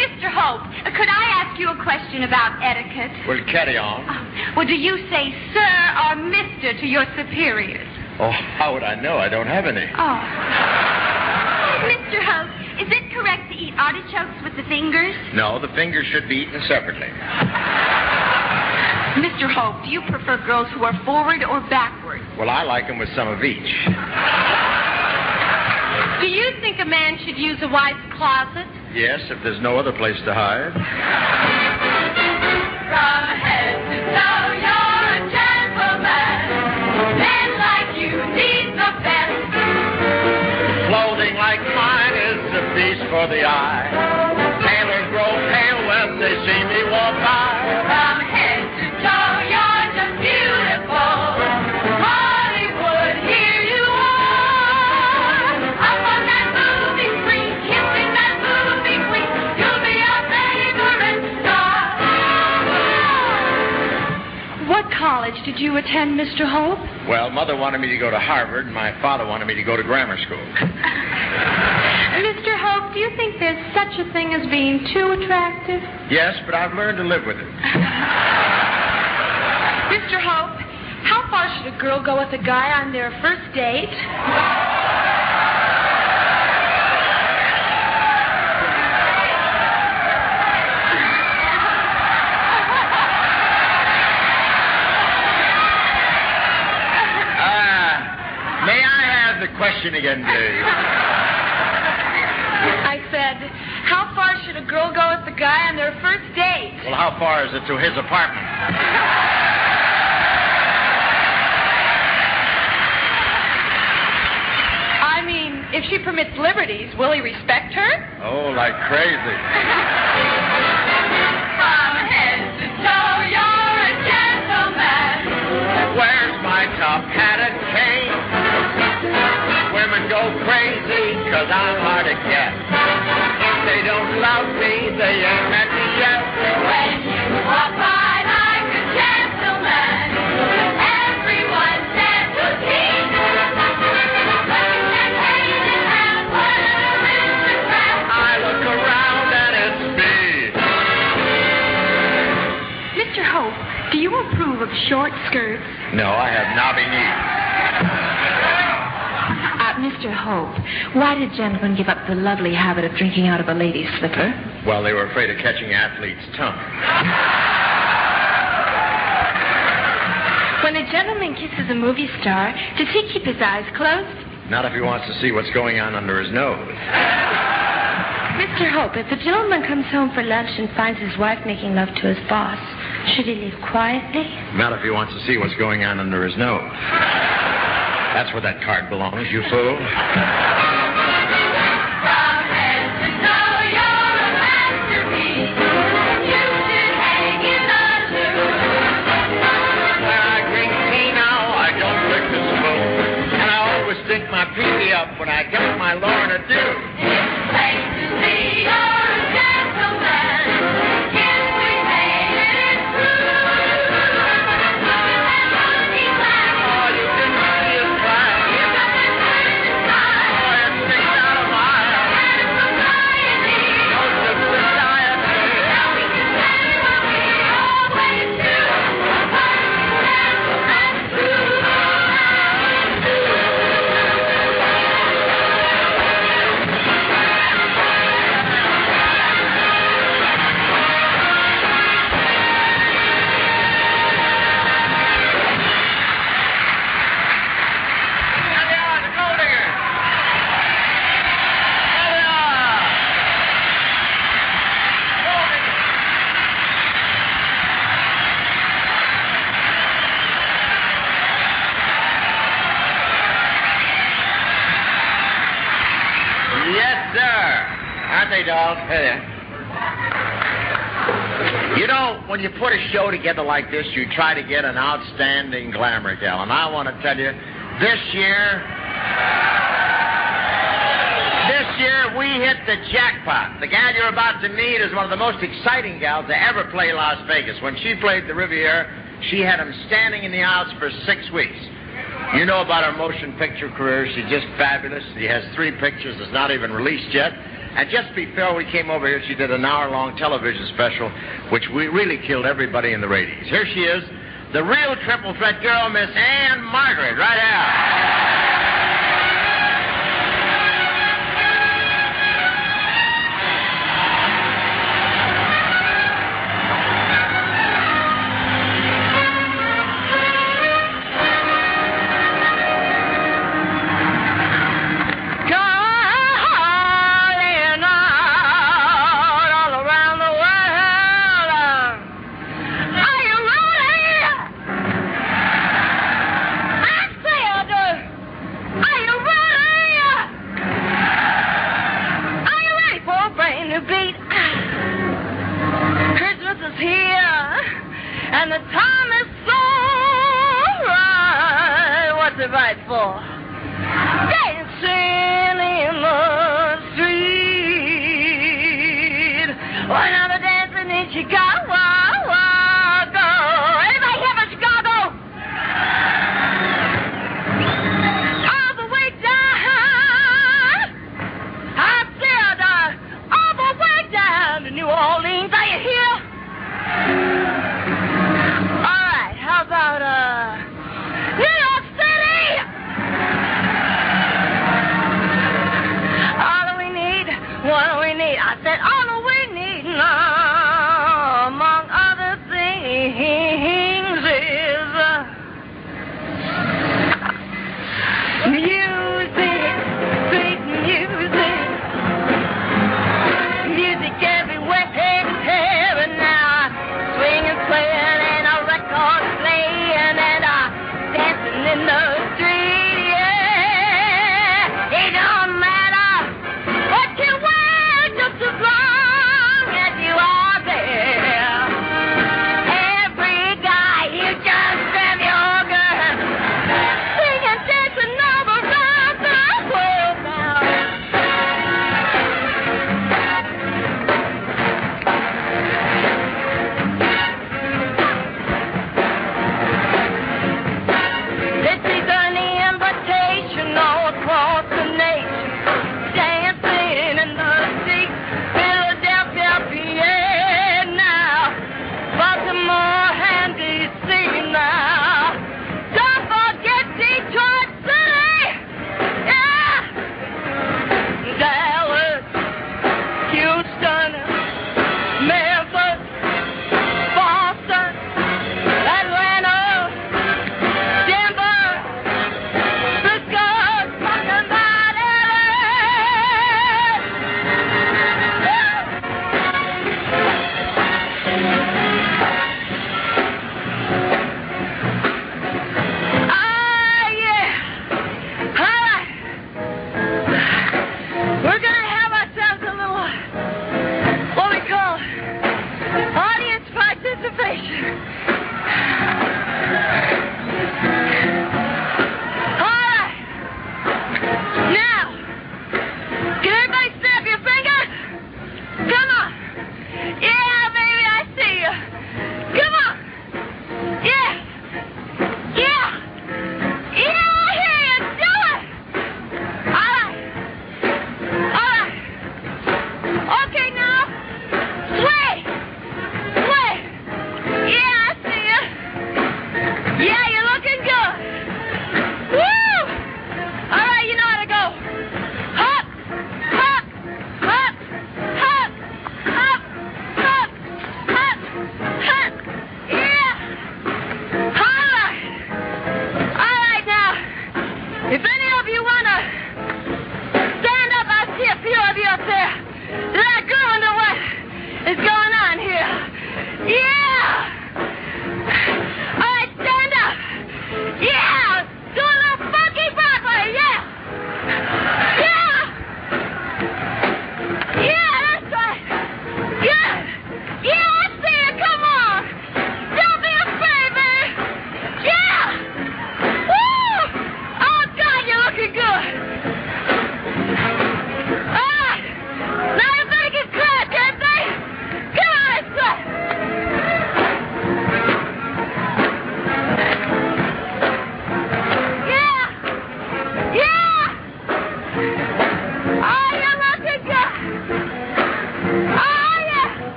Mr. Hope, could I ask you a question about etiquette? Well, carry on. Well, do you say sir or mister to your superiors? Oh, how would I know? I don't have any. Oh. Mr. Hope, is it correct to eat artichokes with the fingers? No, the fingers should be eaten separately. Mr. Hope, do you prefer girls who are forward or backward? Well, I like them with some of each. Do you think a man should use a wife's closet? Yes, if there's no other place to hide. From head to toe, you're a gentleman. Men like you need the best. Clothing like mine is a feast for the eye. Tailors grow pale when they see me walk by. From head to toe, you're just beautiful. Hollywood, here you are. Up on that movie screen, kissing that movie queen. You'll be our favorite star. What college did you attend, Mr. Hope? Well, Mother wanted me to go to Harvard, and my father wanted me to go to grammar school. Mr. Hope, do you think there's such a thing as being too attractive? Yes, but I've learned to live with it. Mr. Hope, how far should a girl go with a guy on their first date? May I have the question again, please? I said, how far should a girl go with a guy on their first date? Well, how far is it to his apartment? I mean, if she permits liberties, will he respect her? Oh, like crazy. From head to toe, you're a gentleman. Where's my top hat and cane? Women go crazy, 'cause I'm hard to get. If they don't love me, they ain't met me yet. When you walk by like a gentleman, everyone says who's he? I look around and it's me. Mr. Hope, do you approve of short skirts? No, I have knobby knees. Mr. Hope, why did gentlemen give up the lovely habit of drinking out of a lady's slipper? Well, they were afraid of catching athlete's tongue. When a gentleman kisses a movie star, does he keep his eyes closed? Not if he wants to see what's going on under his nose. Mr. Hope, if a gentleman comes home for lunch and finds his wife making love to his boss, should he leave quietly? Not if he wants to see what's going on under his nose. That's where that card belongs, you fool. Stick my peepee up when I get my Lorna do. It's plain to see you're a gentleman. If we made it through. Oh, you didn't see his class. You got that light in the sky. Oh, it's sir. Aren't they, dolls? Hey. You know, when you put a show together like this, you try to get an outstanding glamour gal. And I want to tell you, this year we hit the jackpot. The gal you're about to meet is one of the most exciting gals to ever play Las Vegas. When she played the Riviera, she had them standing in the aisles for 6 weeks. You know about her motion picture career. She's just fabulous. She has 3 pictures that's not even released yet. And just before we came over here, she did an hour-long television special, which really killed everybody in the ratings. Here she is, the real triple threat girl, Miss Ann Margaret, right out.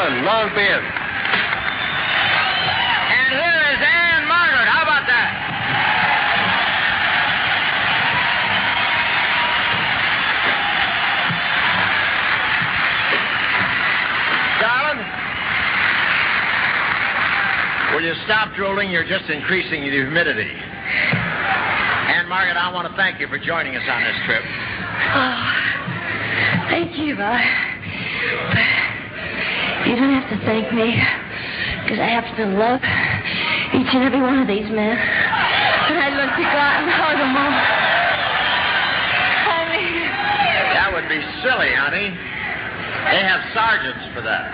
Allen, long beard. And here is Anne Margaret. How about that? Darling, will you stop drooling? You're just increasing the humidity. Anne Margaret, I want to thank you for joining us on this trip. Oh, thank you, Bob. You don't have to thank me, because I happen to love each and every one of these men. And I'd love to go out and hug them all. Honey. That would be silly, honey. They have sergeants for that.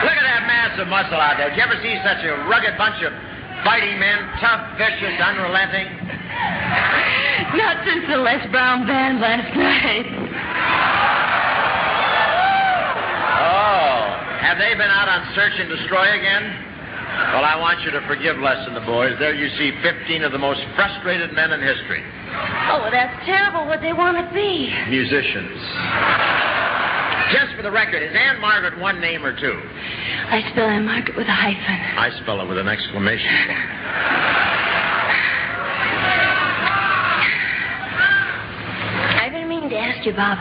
Look at that mass of muscle out there. Did you ever see such a rugged bunch of fighting men? Tough, vicious, unrelenting? Not since the Les Brown band last night. Oh, have they been out on search and destroy again? Well, I want you to forgive Les and the boys. There you see 15 of the most frustrated men in history. Oh, well, that's terrible. What they want to be. Musicians. Just for the record, is Anne Margaret one name or two? I spell Anne Margaret with a hyphen. I spell it with an exclamation point. I've been meaning to ask you, Bob,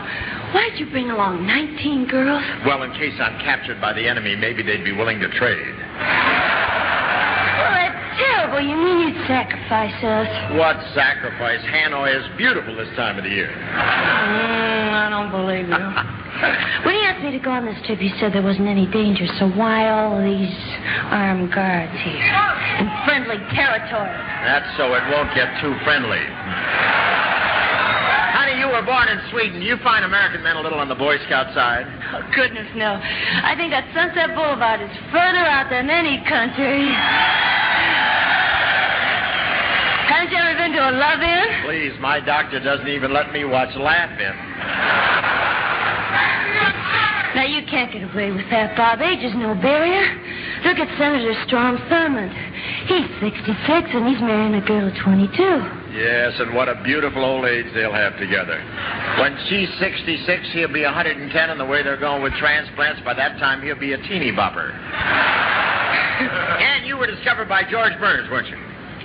why'd you bring along 19 girls? Well, in case I'm captured by the enemy, maybe they'd be willing to trade. Well, that's terrible. You mean you'd sacrifice us? What sacrifice? Hanoi is beautiful this time of the year. I don't believe you. When he asked me to go on this trip, you said there wasn't any danger, so why all these armed guards here? In friendly territory. That's so it won't get too friendly. Honey, you were born in Sweden. You find American men a little on the Boy Scout side? Oh, goodness, no. I think that Sunset Boulevard is further out than any country. Haven't you ever been to a love-in? Please, my doctor doesn't even let me watch Laugh-In. Now, you can't get away with that, Bob. Age is no barrier. Look at Senator Strom Thurmond. He's 66, and he's marrying a girl of 22. Yes, and what a beautiful old age they'll have together. When she's 66, he'll be 110, and the way they're going with transplants, by that time he'll be a teeny bopper. And you were discovered by George Burns, weren't you?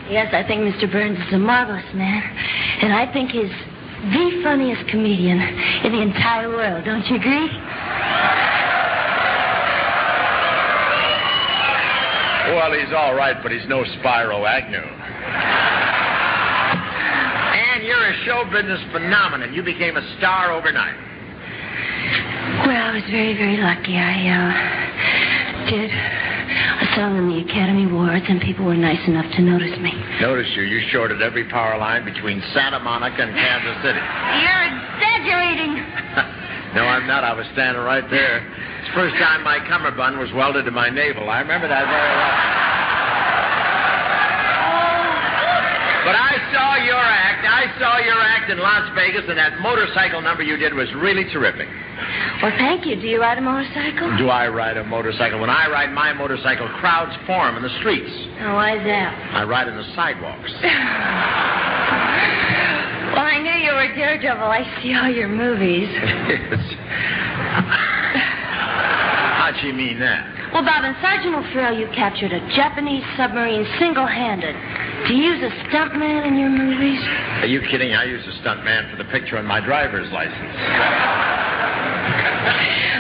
Yes, I think Mr. Burns is a marvelous man. And I think he's the funniest comedian in the entire world. Don't you agree? Well, he's all right, but he's no Spyro Agnew. And you're a show business phenomenon. You became a star overnight. Well, I was very, very lucky. I did a song in the Academy Awards, and people were nice enough to notice me. Notice you. You shorted every power line between Santa Monica and Kansas City. You're exaggerating. No, I'm not. I was standing right there. It's the first time my cummerbund was welded to my navel. I remember that very well. But I saw your act. I saw your act in Las Vegas, and that motorcycle number you did was really terrific. Well, thank you. Do you ride a motorcycle? Do I ride a motorcycle? When I ride my motorcycle, crowds form in the streets. Oh, why is that? I ride in the sidewalks. Well, I knew you were a daredevil. I see all your movies. How'd she mean that? Well, Bob, in Sergeant O'Farrell, you captured a Japanese submarine single-handed. Do you use a stuntman in your movies? Are you kidding? I use a stuntman for the picture on my driver's license.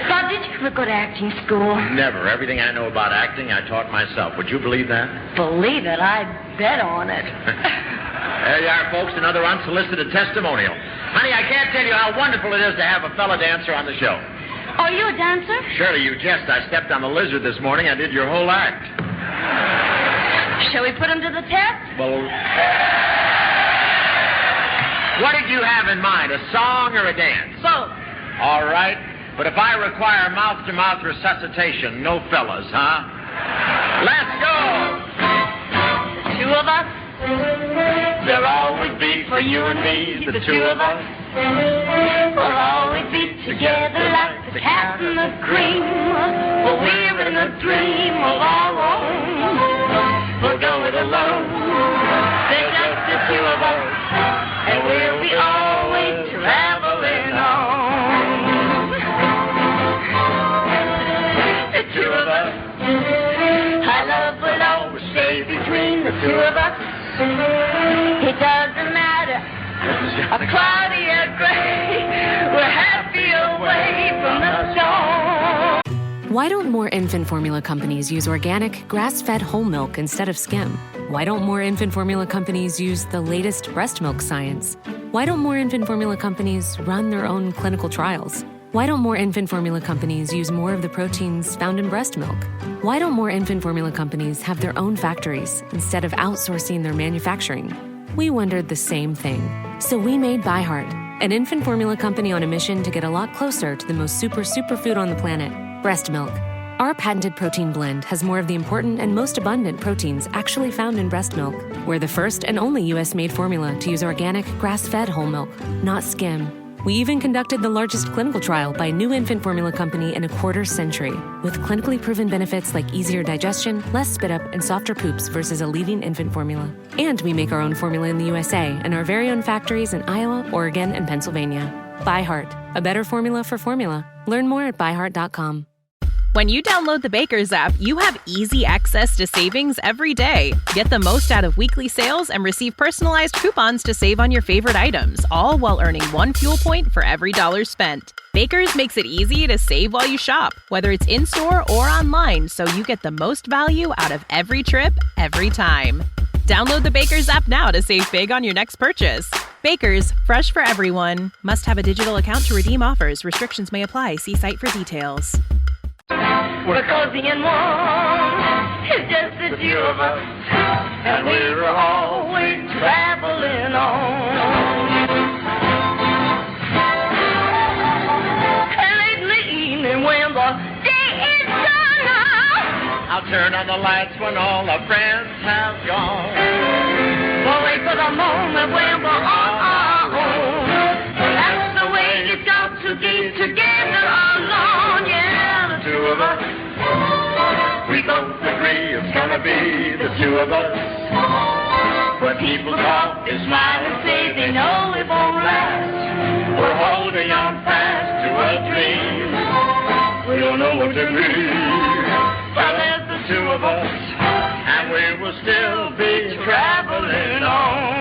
Bob, did you ever go to acting school? Never. Everything I know about acting, I taught myself. Would you believe that? Believe it. I bet on it. There you are, folks, another unsolicited testimonial. Honey, I can't tell you how wonderful it is to have a fellow dancer on the show. Oh, you a dancer? Surely you jest. I stepped on the lizard this morning. I did your whole act. Shall we put him to the test? Well, what did you have in mind, a song or a dance? Both. All right. But if I require mouth-to-mouth resuscitation, no fellas, huh? Let's go! The two of us. There'll always be for you and me, the two of us. We'll always be together like the cat and the cream. For we're in a dream of our own. We'll go it alone. There's just the two of us, and we'll be all A cloudy and gray, we're happy away from the storm. Why don't more infant formula companies use organic, grass-fed whole milk instead of skim? Why don't more infant formula companies use the latest breast milk science? Why don't more infant formula companies run their own clinical trials? Why don't more infant formula companies use more of the proteins found in breast milk? Why don't more infant formula companies have their own factories instead of outsourcing their manufacturing? We wondered the same thing. So we made ByHeart, an infant formula company on a mission to get a lot closer to the most superfood on the planet, breast milk. Our patented protein blend has more of the important and most abundant proteins actually found in breast milk. We're the first and only U.S.-made formula to use organic, grass-fed whole milk, not skim. We even conducted the largest clinical trial by a new infant formula company in a quarter century, with clinically proven benefits like easier digestion, less spit up, and softer poops versus a leading infant formula. And we make our own formula in the USA and our very own factories in Iowa, Oregon, and Pennsylvania. ByHeart, a better formula for formula. Learn more at byheart.com. When you download the Baker's app, you have easy access to savings every day. Get the most out of weekly sales and receive personalized coupons to save on your favorite items, all while earning 1 fuel point for every $1 spent. Baker's makes it easy to save while you shop, whether it's in-store or online, so you get the most value out of every trip, every time. Download the Baker's app now to save big on your next purchase. Baker's, fresh for everyone. Must have a digital account to redeem offers. Restrictions may apply. See site for details. We're cozy and warm, it's just the two of us, and we're always traveling on. Late in the evening when the day is done now, I'll turn on the lights when all our friends have gone. we'll wait for the moment when we're on our own. That's the way it's got to be together alone, yeah, the two of us. We both agree it's gonna be the two of us. When people talk, they smile and say they know it won't last. We're holding on fast to a dream. We don't know what to be, but there's the two of us, and we will still be traveling on.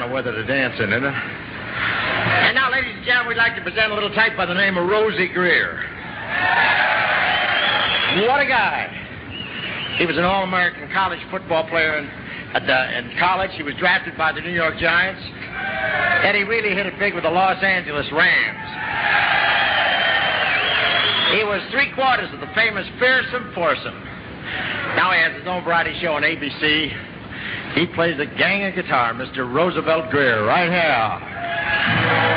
Weather to dance in, isn't it? And now, ladies and gentlemen, we'd like to present a little type by the name of Rosie Greer. What a guy. He was an All-American college football player in college. He was drafted by the New York Giants. And he really hit it big with the Los Angeles Rams. He was 3/4 of the famous Fearsome Foursome. Now he has his own variety show on ABC. He plays the gang of guitar, Mr. Roosevelt Greer, right here.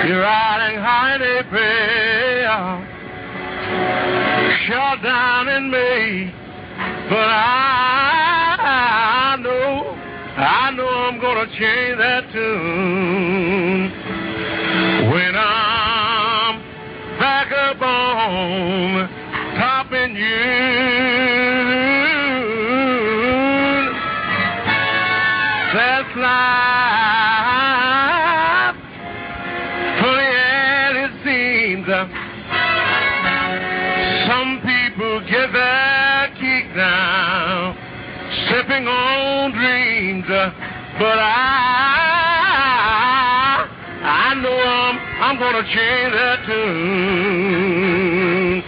You're riding high in April, shut down in May, but I know I'm gonna change that tune when I'm back up on top in June. That's life, funny as it seems. Some people get their kick now, sipping on dreams, but I know I'm gonna change that tune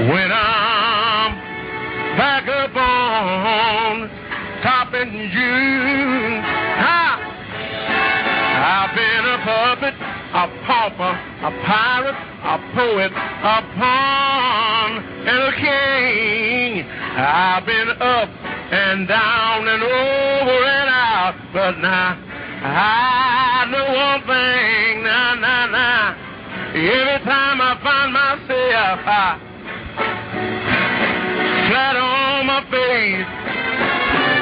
when I'm back up on top in June. I've been a puppet, a pauper, a pirate, a poet, a pawn, and a king. I've been up and down and over and out, but now I know one thing, nah. Every time I find myself flat on my face,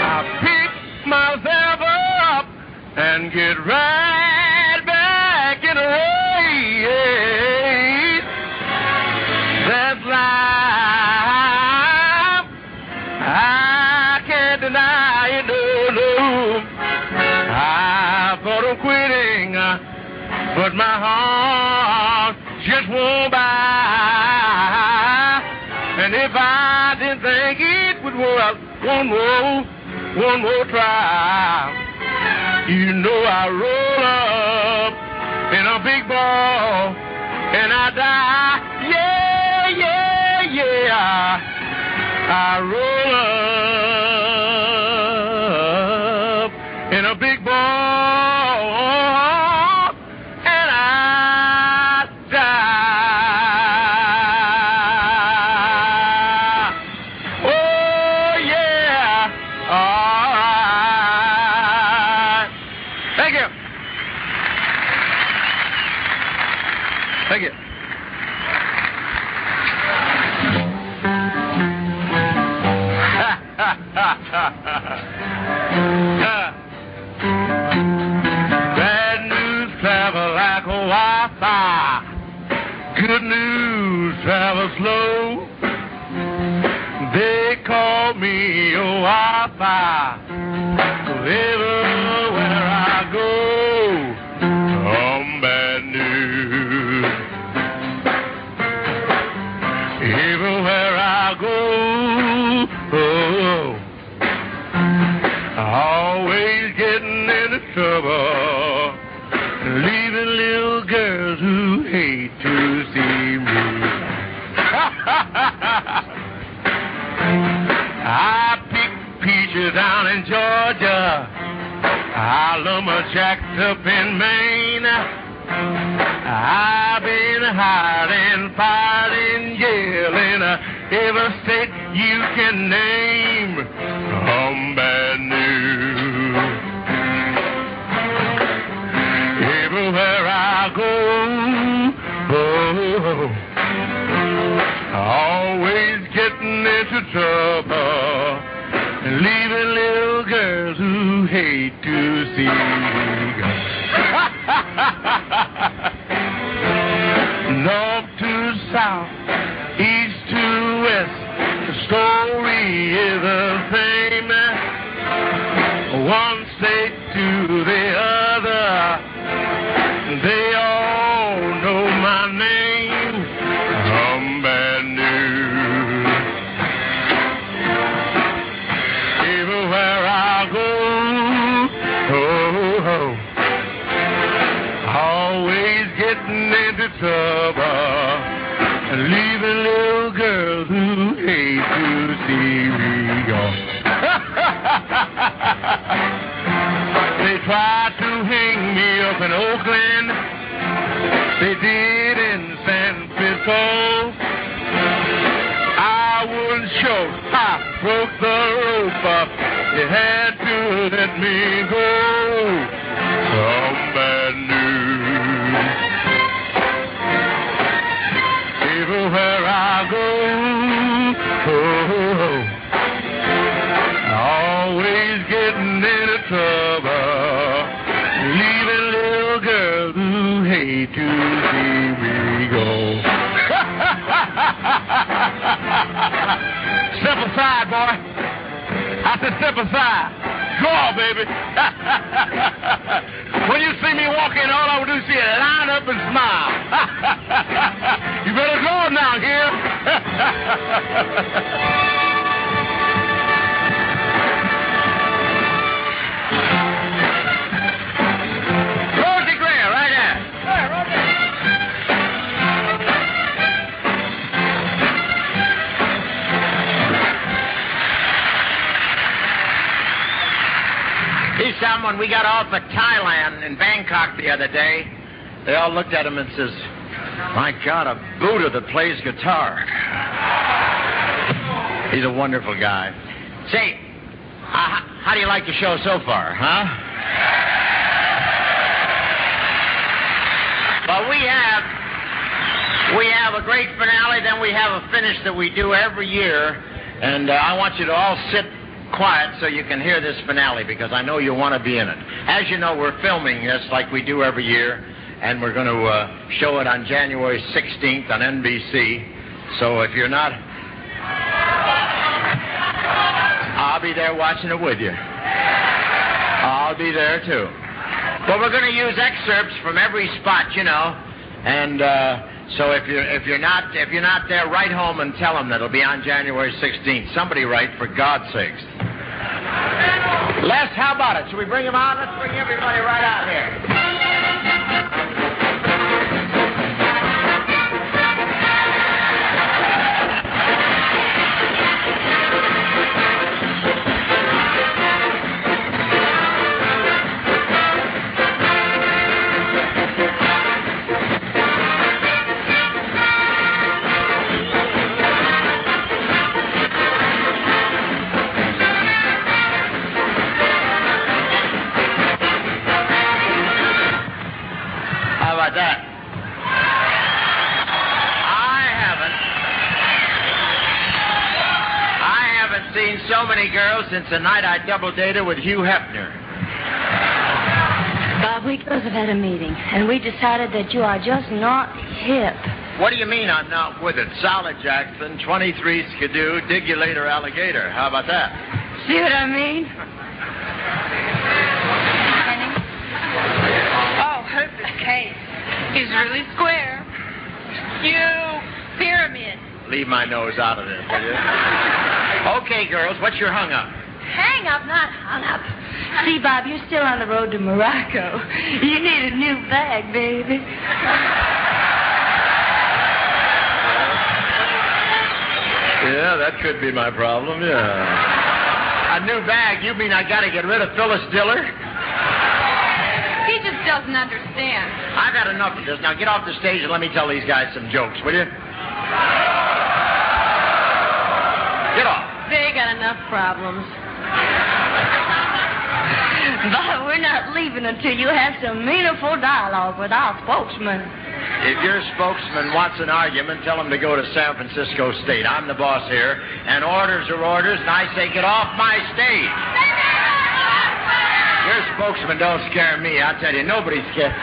I pick myself up and get right back in the race. That's life. I can't deny it, no. I thought of quitting, but my heart just won't buy. And if I didn't think it would work, one more try, you know I roll up in a big ball and I die. Yeah. I roll up in a big ball and I die. Oh yeah. All right. Thank you. Thank you. Bad news travel like a Wi-Fi. Good news travel slow. They call me a Wi-Fi. Everywhere I go, I'm bad news. Everywhere I go, always getting into trouble, leaving little girls who hate to see me. I picked peaches down in Georgia, I lumberjacked up in Maine. I've been hiding, fighting, yelling, every state you can name. I'm bad news. Everywhere I go, always getting into trouble, leaving little girls who hate to see me go. North to south, east to west, the story is the same. One state to the other, they all know my name. I'm bad news. Everywhere I go, always getting into trouble, leaving little girls who hate to see me go. They tried to hang me up in Oakland, they did in San Francisco. I wouldn't choke, I broke the rope up, they had to let me go. Some bad news. hey, Tuesday we go. Step aside, boy. I said step aside. Go on, baby. When you see me walk in, all I would do is see it line up and smile. You better go now, here. Rosie Gray, right there. Hey, Rosie. He's someone we got off at Thailand in Bangkok the other day. They all looked at him and says, my God, a Buddha that plays guitar. He's a wonderful guy. Say, how do you like the show so far, huh? Well, we have a great finale, then we have a finish that we do every year. And I want you to all sit quiet so you can hear this finale, because I know you want to be in it. As you know, we're filming this like we do every year, and we're going to show it on January 16th on NBC. So if you're not, I'll be there watching it with you. I'll be there too. But we're going to use excerpts from every spot, you know, and so if you're not there, write home and tell them that it'll be on January 16th. Somebody write, for God's sakes. Les, how about it? Should we bring him on? Let's bring everybody right out here. So many girls since the night I double-dated with Hugh Hefner. Bob, we girls have had a meeting, and we decided that you are just not hip. What do you mean I'm not with it? Solid Jackson, 23 Skidoo, dig you later, alligator. How about that? See what I mean? Oh, hope this case is really square. You pyramid. Leave my nose out of this, will you? Okay, girls, what's your hung-up? Hang up, not hung up. See, Bob, you're still on the road to Morocco. You need a new bag, baby. Yeah, that could be my problem, yeah. A new bag? You mean I gotta get rid of Phyllis Diller? He just doesn't understand. I've had enough of this. Now get off the stage and let me tell these guys some jokes, will you? Get off. They got enough problems. But we're not leaving until you have some meaningful dialogue with our spokesman. If your spokesman wants an argument, tell him to go to San Francisco State. I'm the boss here, and orders are orders, and I say get off my stage. Your spokesman don't scare me. I tell you, nobody's scared.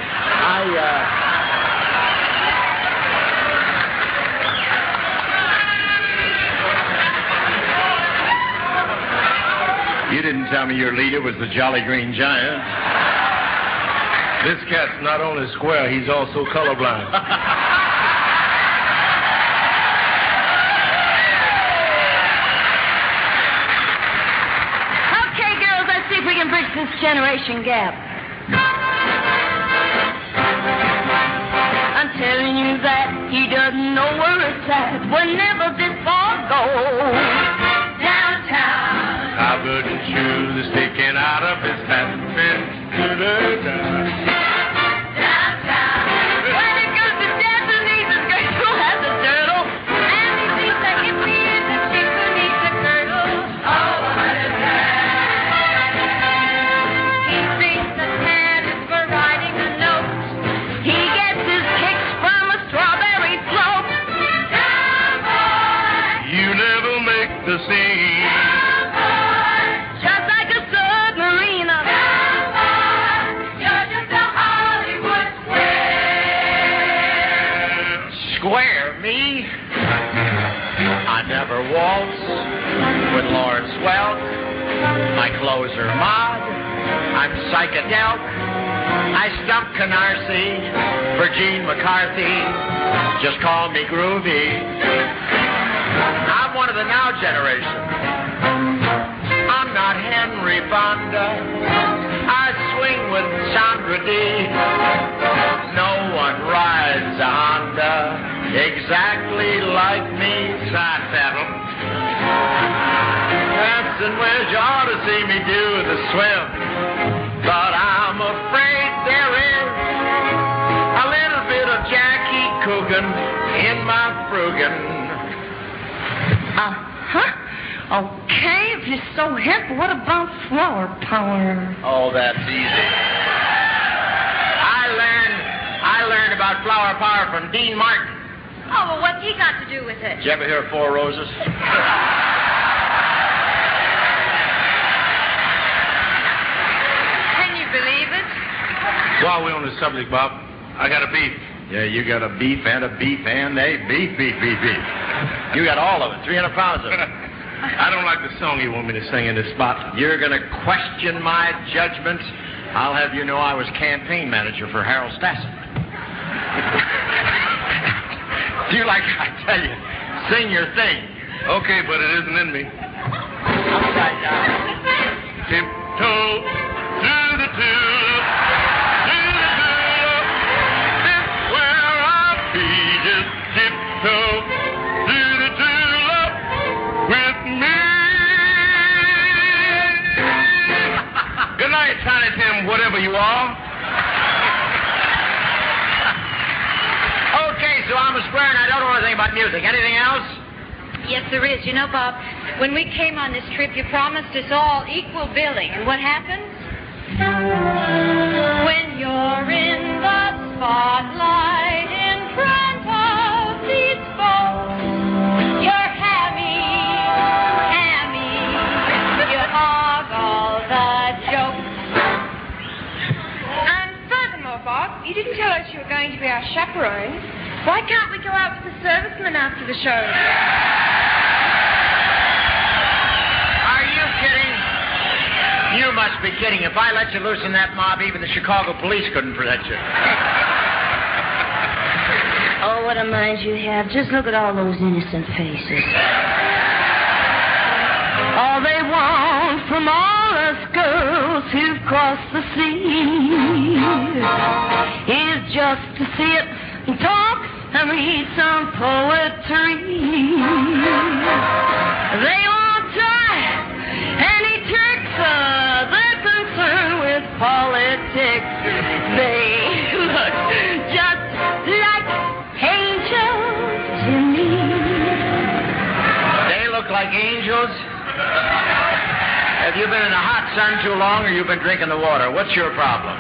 You didn't tell me your leader was the Jolly Green Giant. This cat's not only square, he's also colorblind. Okay, girls, let's see if we can bridge this generation gap. I'm telling you that he doesn't know where it's at whenever this ball goes downtown. How good and shoes sticking out of his hat. When it goes to dancing, he's as graceful as a turtle. And he seems to hit me in the cheek beneath the girdle. Oh, what a dance. He thinks a cat is for riding a note. He gets his kicks from a strawberry slope. Down, boy. You never make the scene. Just like a submarine. square, me. I never waltz with Lawrence Welk. My clothes are mod. I'm psychedelic. I stump Canarsie for Gene McCarthy. Just call me groovy. I'm one of the now generation. I'm not Henry Fonda. I swing with Sandra Dee. No one rides a Honda exactly like me. Side saddle. Dancing wedge, you ought to see me do the swim. But I'm afraid there is a little bit of Jackie Coogan in my frugan. Okay, if you're so hip, what about flower power? Oh, that's easy. I learned about flower power from Dean Martin. Oh, well, what's he got to do with it? Did you ever hear of Four Roses? Can you believe it? While we're on the subject, Bob, I got a beef. Yeah, you got a beef and a beef and a beef. You got all of it, 300 pounds of it. I don't like the song you want me to sing in this spot. You're going to question my judgment. I'll have you know I was campaign manager for Harold Stassen. Do you like I tell you? Sing your thing. Okay, but it isn't in me. Upside down. Tiptoe through the tulip, That's where I'll be. Just tiptoe through the tulip with me. Good night, Tiny Tim, whatever you are. Okay, so I'm a square and I don't know anything about music. Anything else? Yes, there is. You know, Bob, when we came on this trip, you promised us all equal billing. And what happens? When you're in the spotlight in front of these folks, you're hammy, you hog all the jokes. And furthermore, Bob, you didn't tell us you were going to be our chaperone. Why can't we go out with the servicemen after the show? Are you kidding? You must be kidding. If I let you loose in that mob, even the Chicago police couldn't protect you. Oh, what a mind you have. Just look at all those innocent faces. All they want from all us girls who've crossed the sea is just to sit and talk and read some poetry. They won't try any tricks. They're concerned with politics. They look just like angels to me. They look like angels? Have you been in the hot sun too long or you've been drinking the water? What's your problem?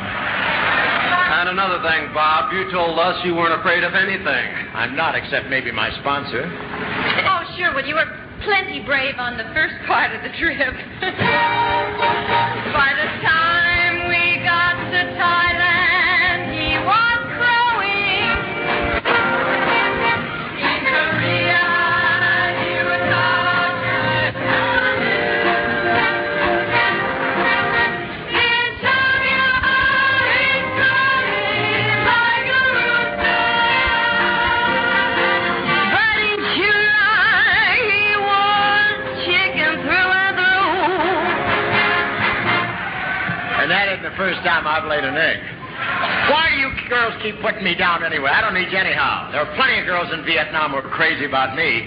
And another thing, Bob, you told us you weren't afraid of anything. I'm not, except maybe my sponsor. Oh, sure. Well, you were plenty brave on the first part of the trip. By the time we got to Thailand, he was growing. In Korea, he was tortured. In China, he's crying like a rooster. But in July, he was chicken through and through. And that isn't the first time I've laid an egg. Why do you girls keep putting me down anyway? I don't need you anyhow. There are plenty of girls in Vietnam who are crazy about me.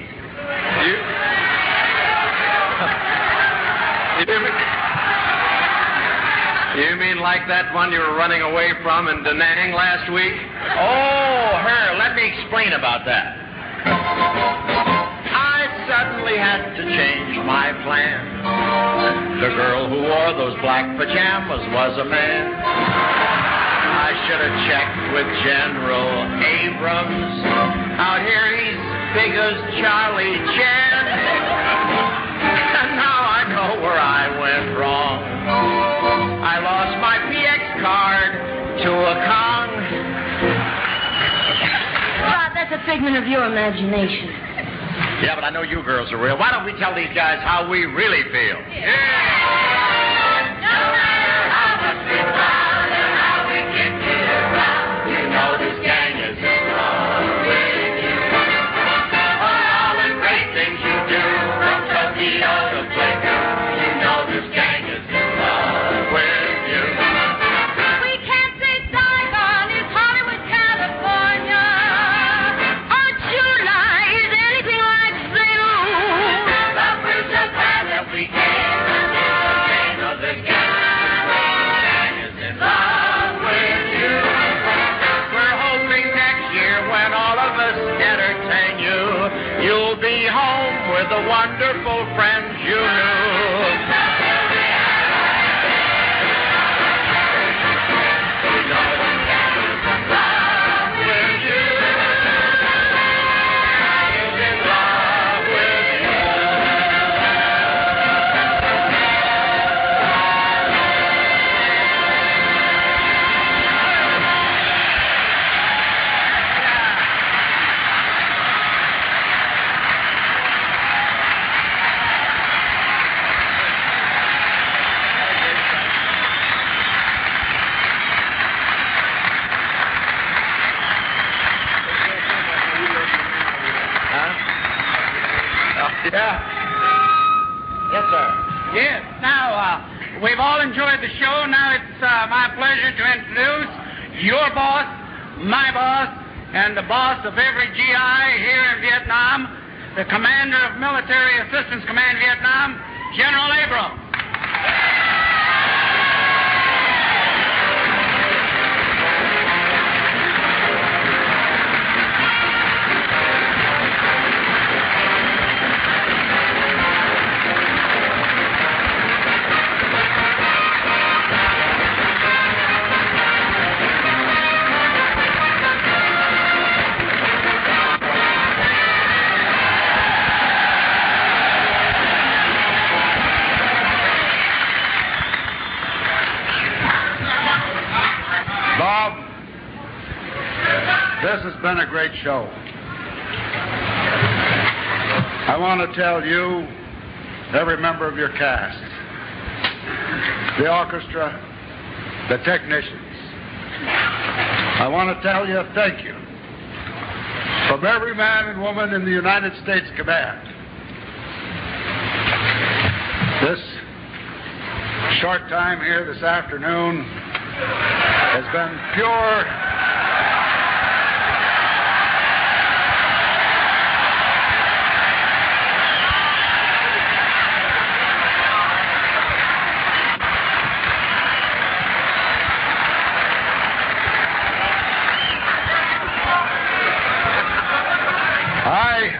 You mean like that one you were running away from in Da Nang last week? Oh, her. Let me explain about that. I suddenly had to change my plan. The girl who wore those black pajamas was a man. I should have checked with General Abrams. Out here he's big as Charlie Chan. And now I know where I went wrong. I lost my PX card to a Kong. Bob, that's a figment of your imagination. Yeah, but I know you girls are real. Why don't we tell these guys how we really feel? You'll be home with the wonderful friends you knew. Yeah. Yes, sir. Yes. Now, we've all enjoyed the show. Now it's my pleasure to introduce your boss, my boss, and the boss of every GI here in Vietnam, the Commander of Military Assistance Command Vietnam, General Abrams. Bob, this has been a great show. I want to tell you, every member of your cast, the orchestra, the technicians, I want to tell you thank you from every man and woman in the United States Command. This short time here this afternoon has been pure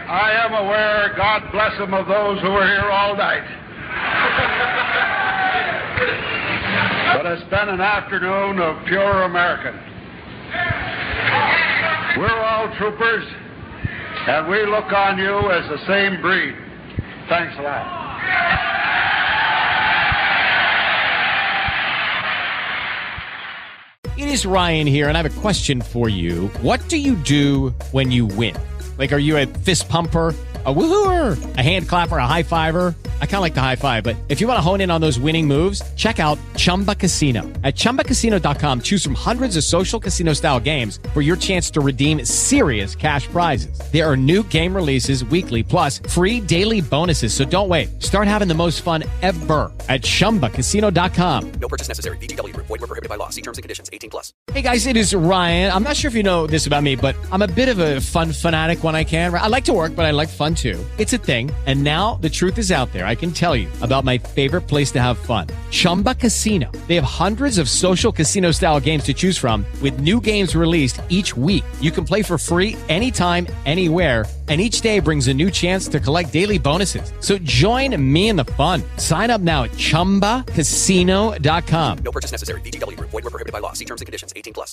I am aware, God bless them, of those who were here all night. But it's been an afternoon of pure American. We're all troopers, and we look on you as the same breed. Thanks a lot. It is Ryan here, and I have a question for you. What do you do when you win? Like, are you a fist pumper, a woohooer, a hand clapper, a high fiver? I kind of like the high five, but if you want to hone in on those winning moves, check out Chumba Casino. At ChumbaCasino.com, choose from hundreds of social casino-style games for your chance to redeem serious cash prizes. There are new game releases weekly, plus free daily bonuses, so don't wait. Start having the most fun ever at ChumbaCasino.com. No purchase necessary. VGW. Void where prohibited by law. See terms and conditions. 18+. Hey guys, it is Ryan. I'm not sure if you know this about me, but I'm a bit of a fun fanatic when I can. I like to work, but I like fun too. It's a thing. And now the truth is out there. I can tell you about my favorite place to have fun. Chumba Casino. They have hundreds of social casino style games to choose from with new games released each week. You can play for free anytime, anywhere. And each day brings a new chance to collect daily bonuses. So join me in the fun. Sign up now at ChumbaCasino.com. No purchase necessary. VGW. Void where prohibited by law. See terms and conditions. 18+.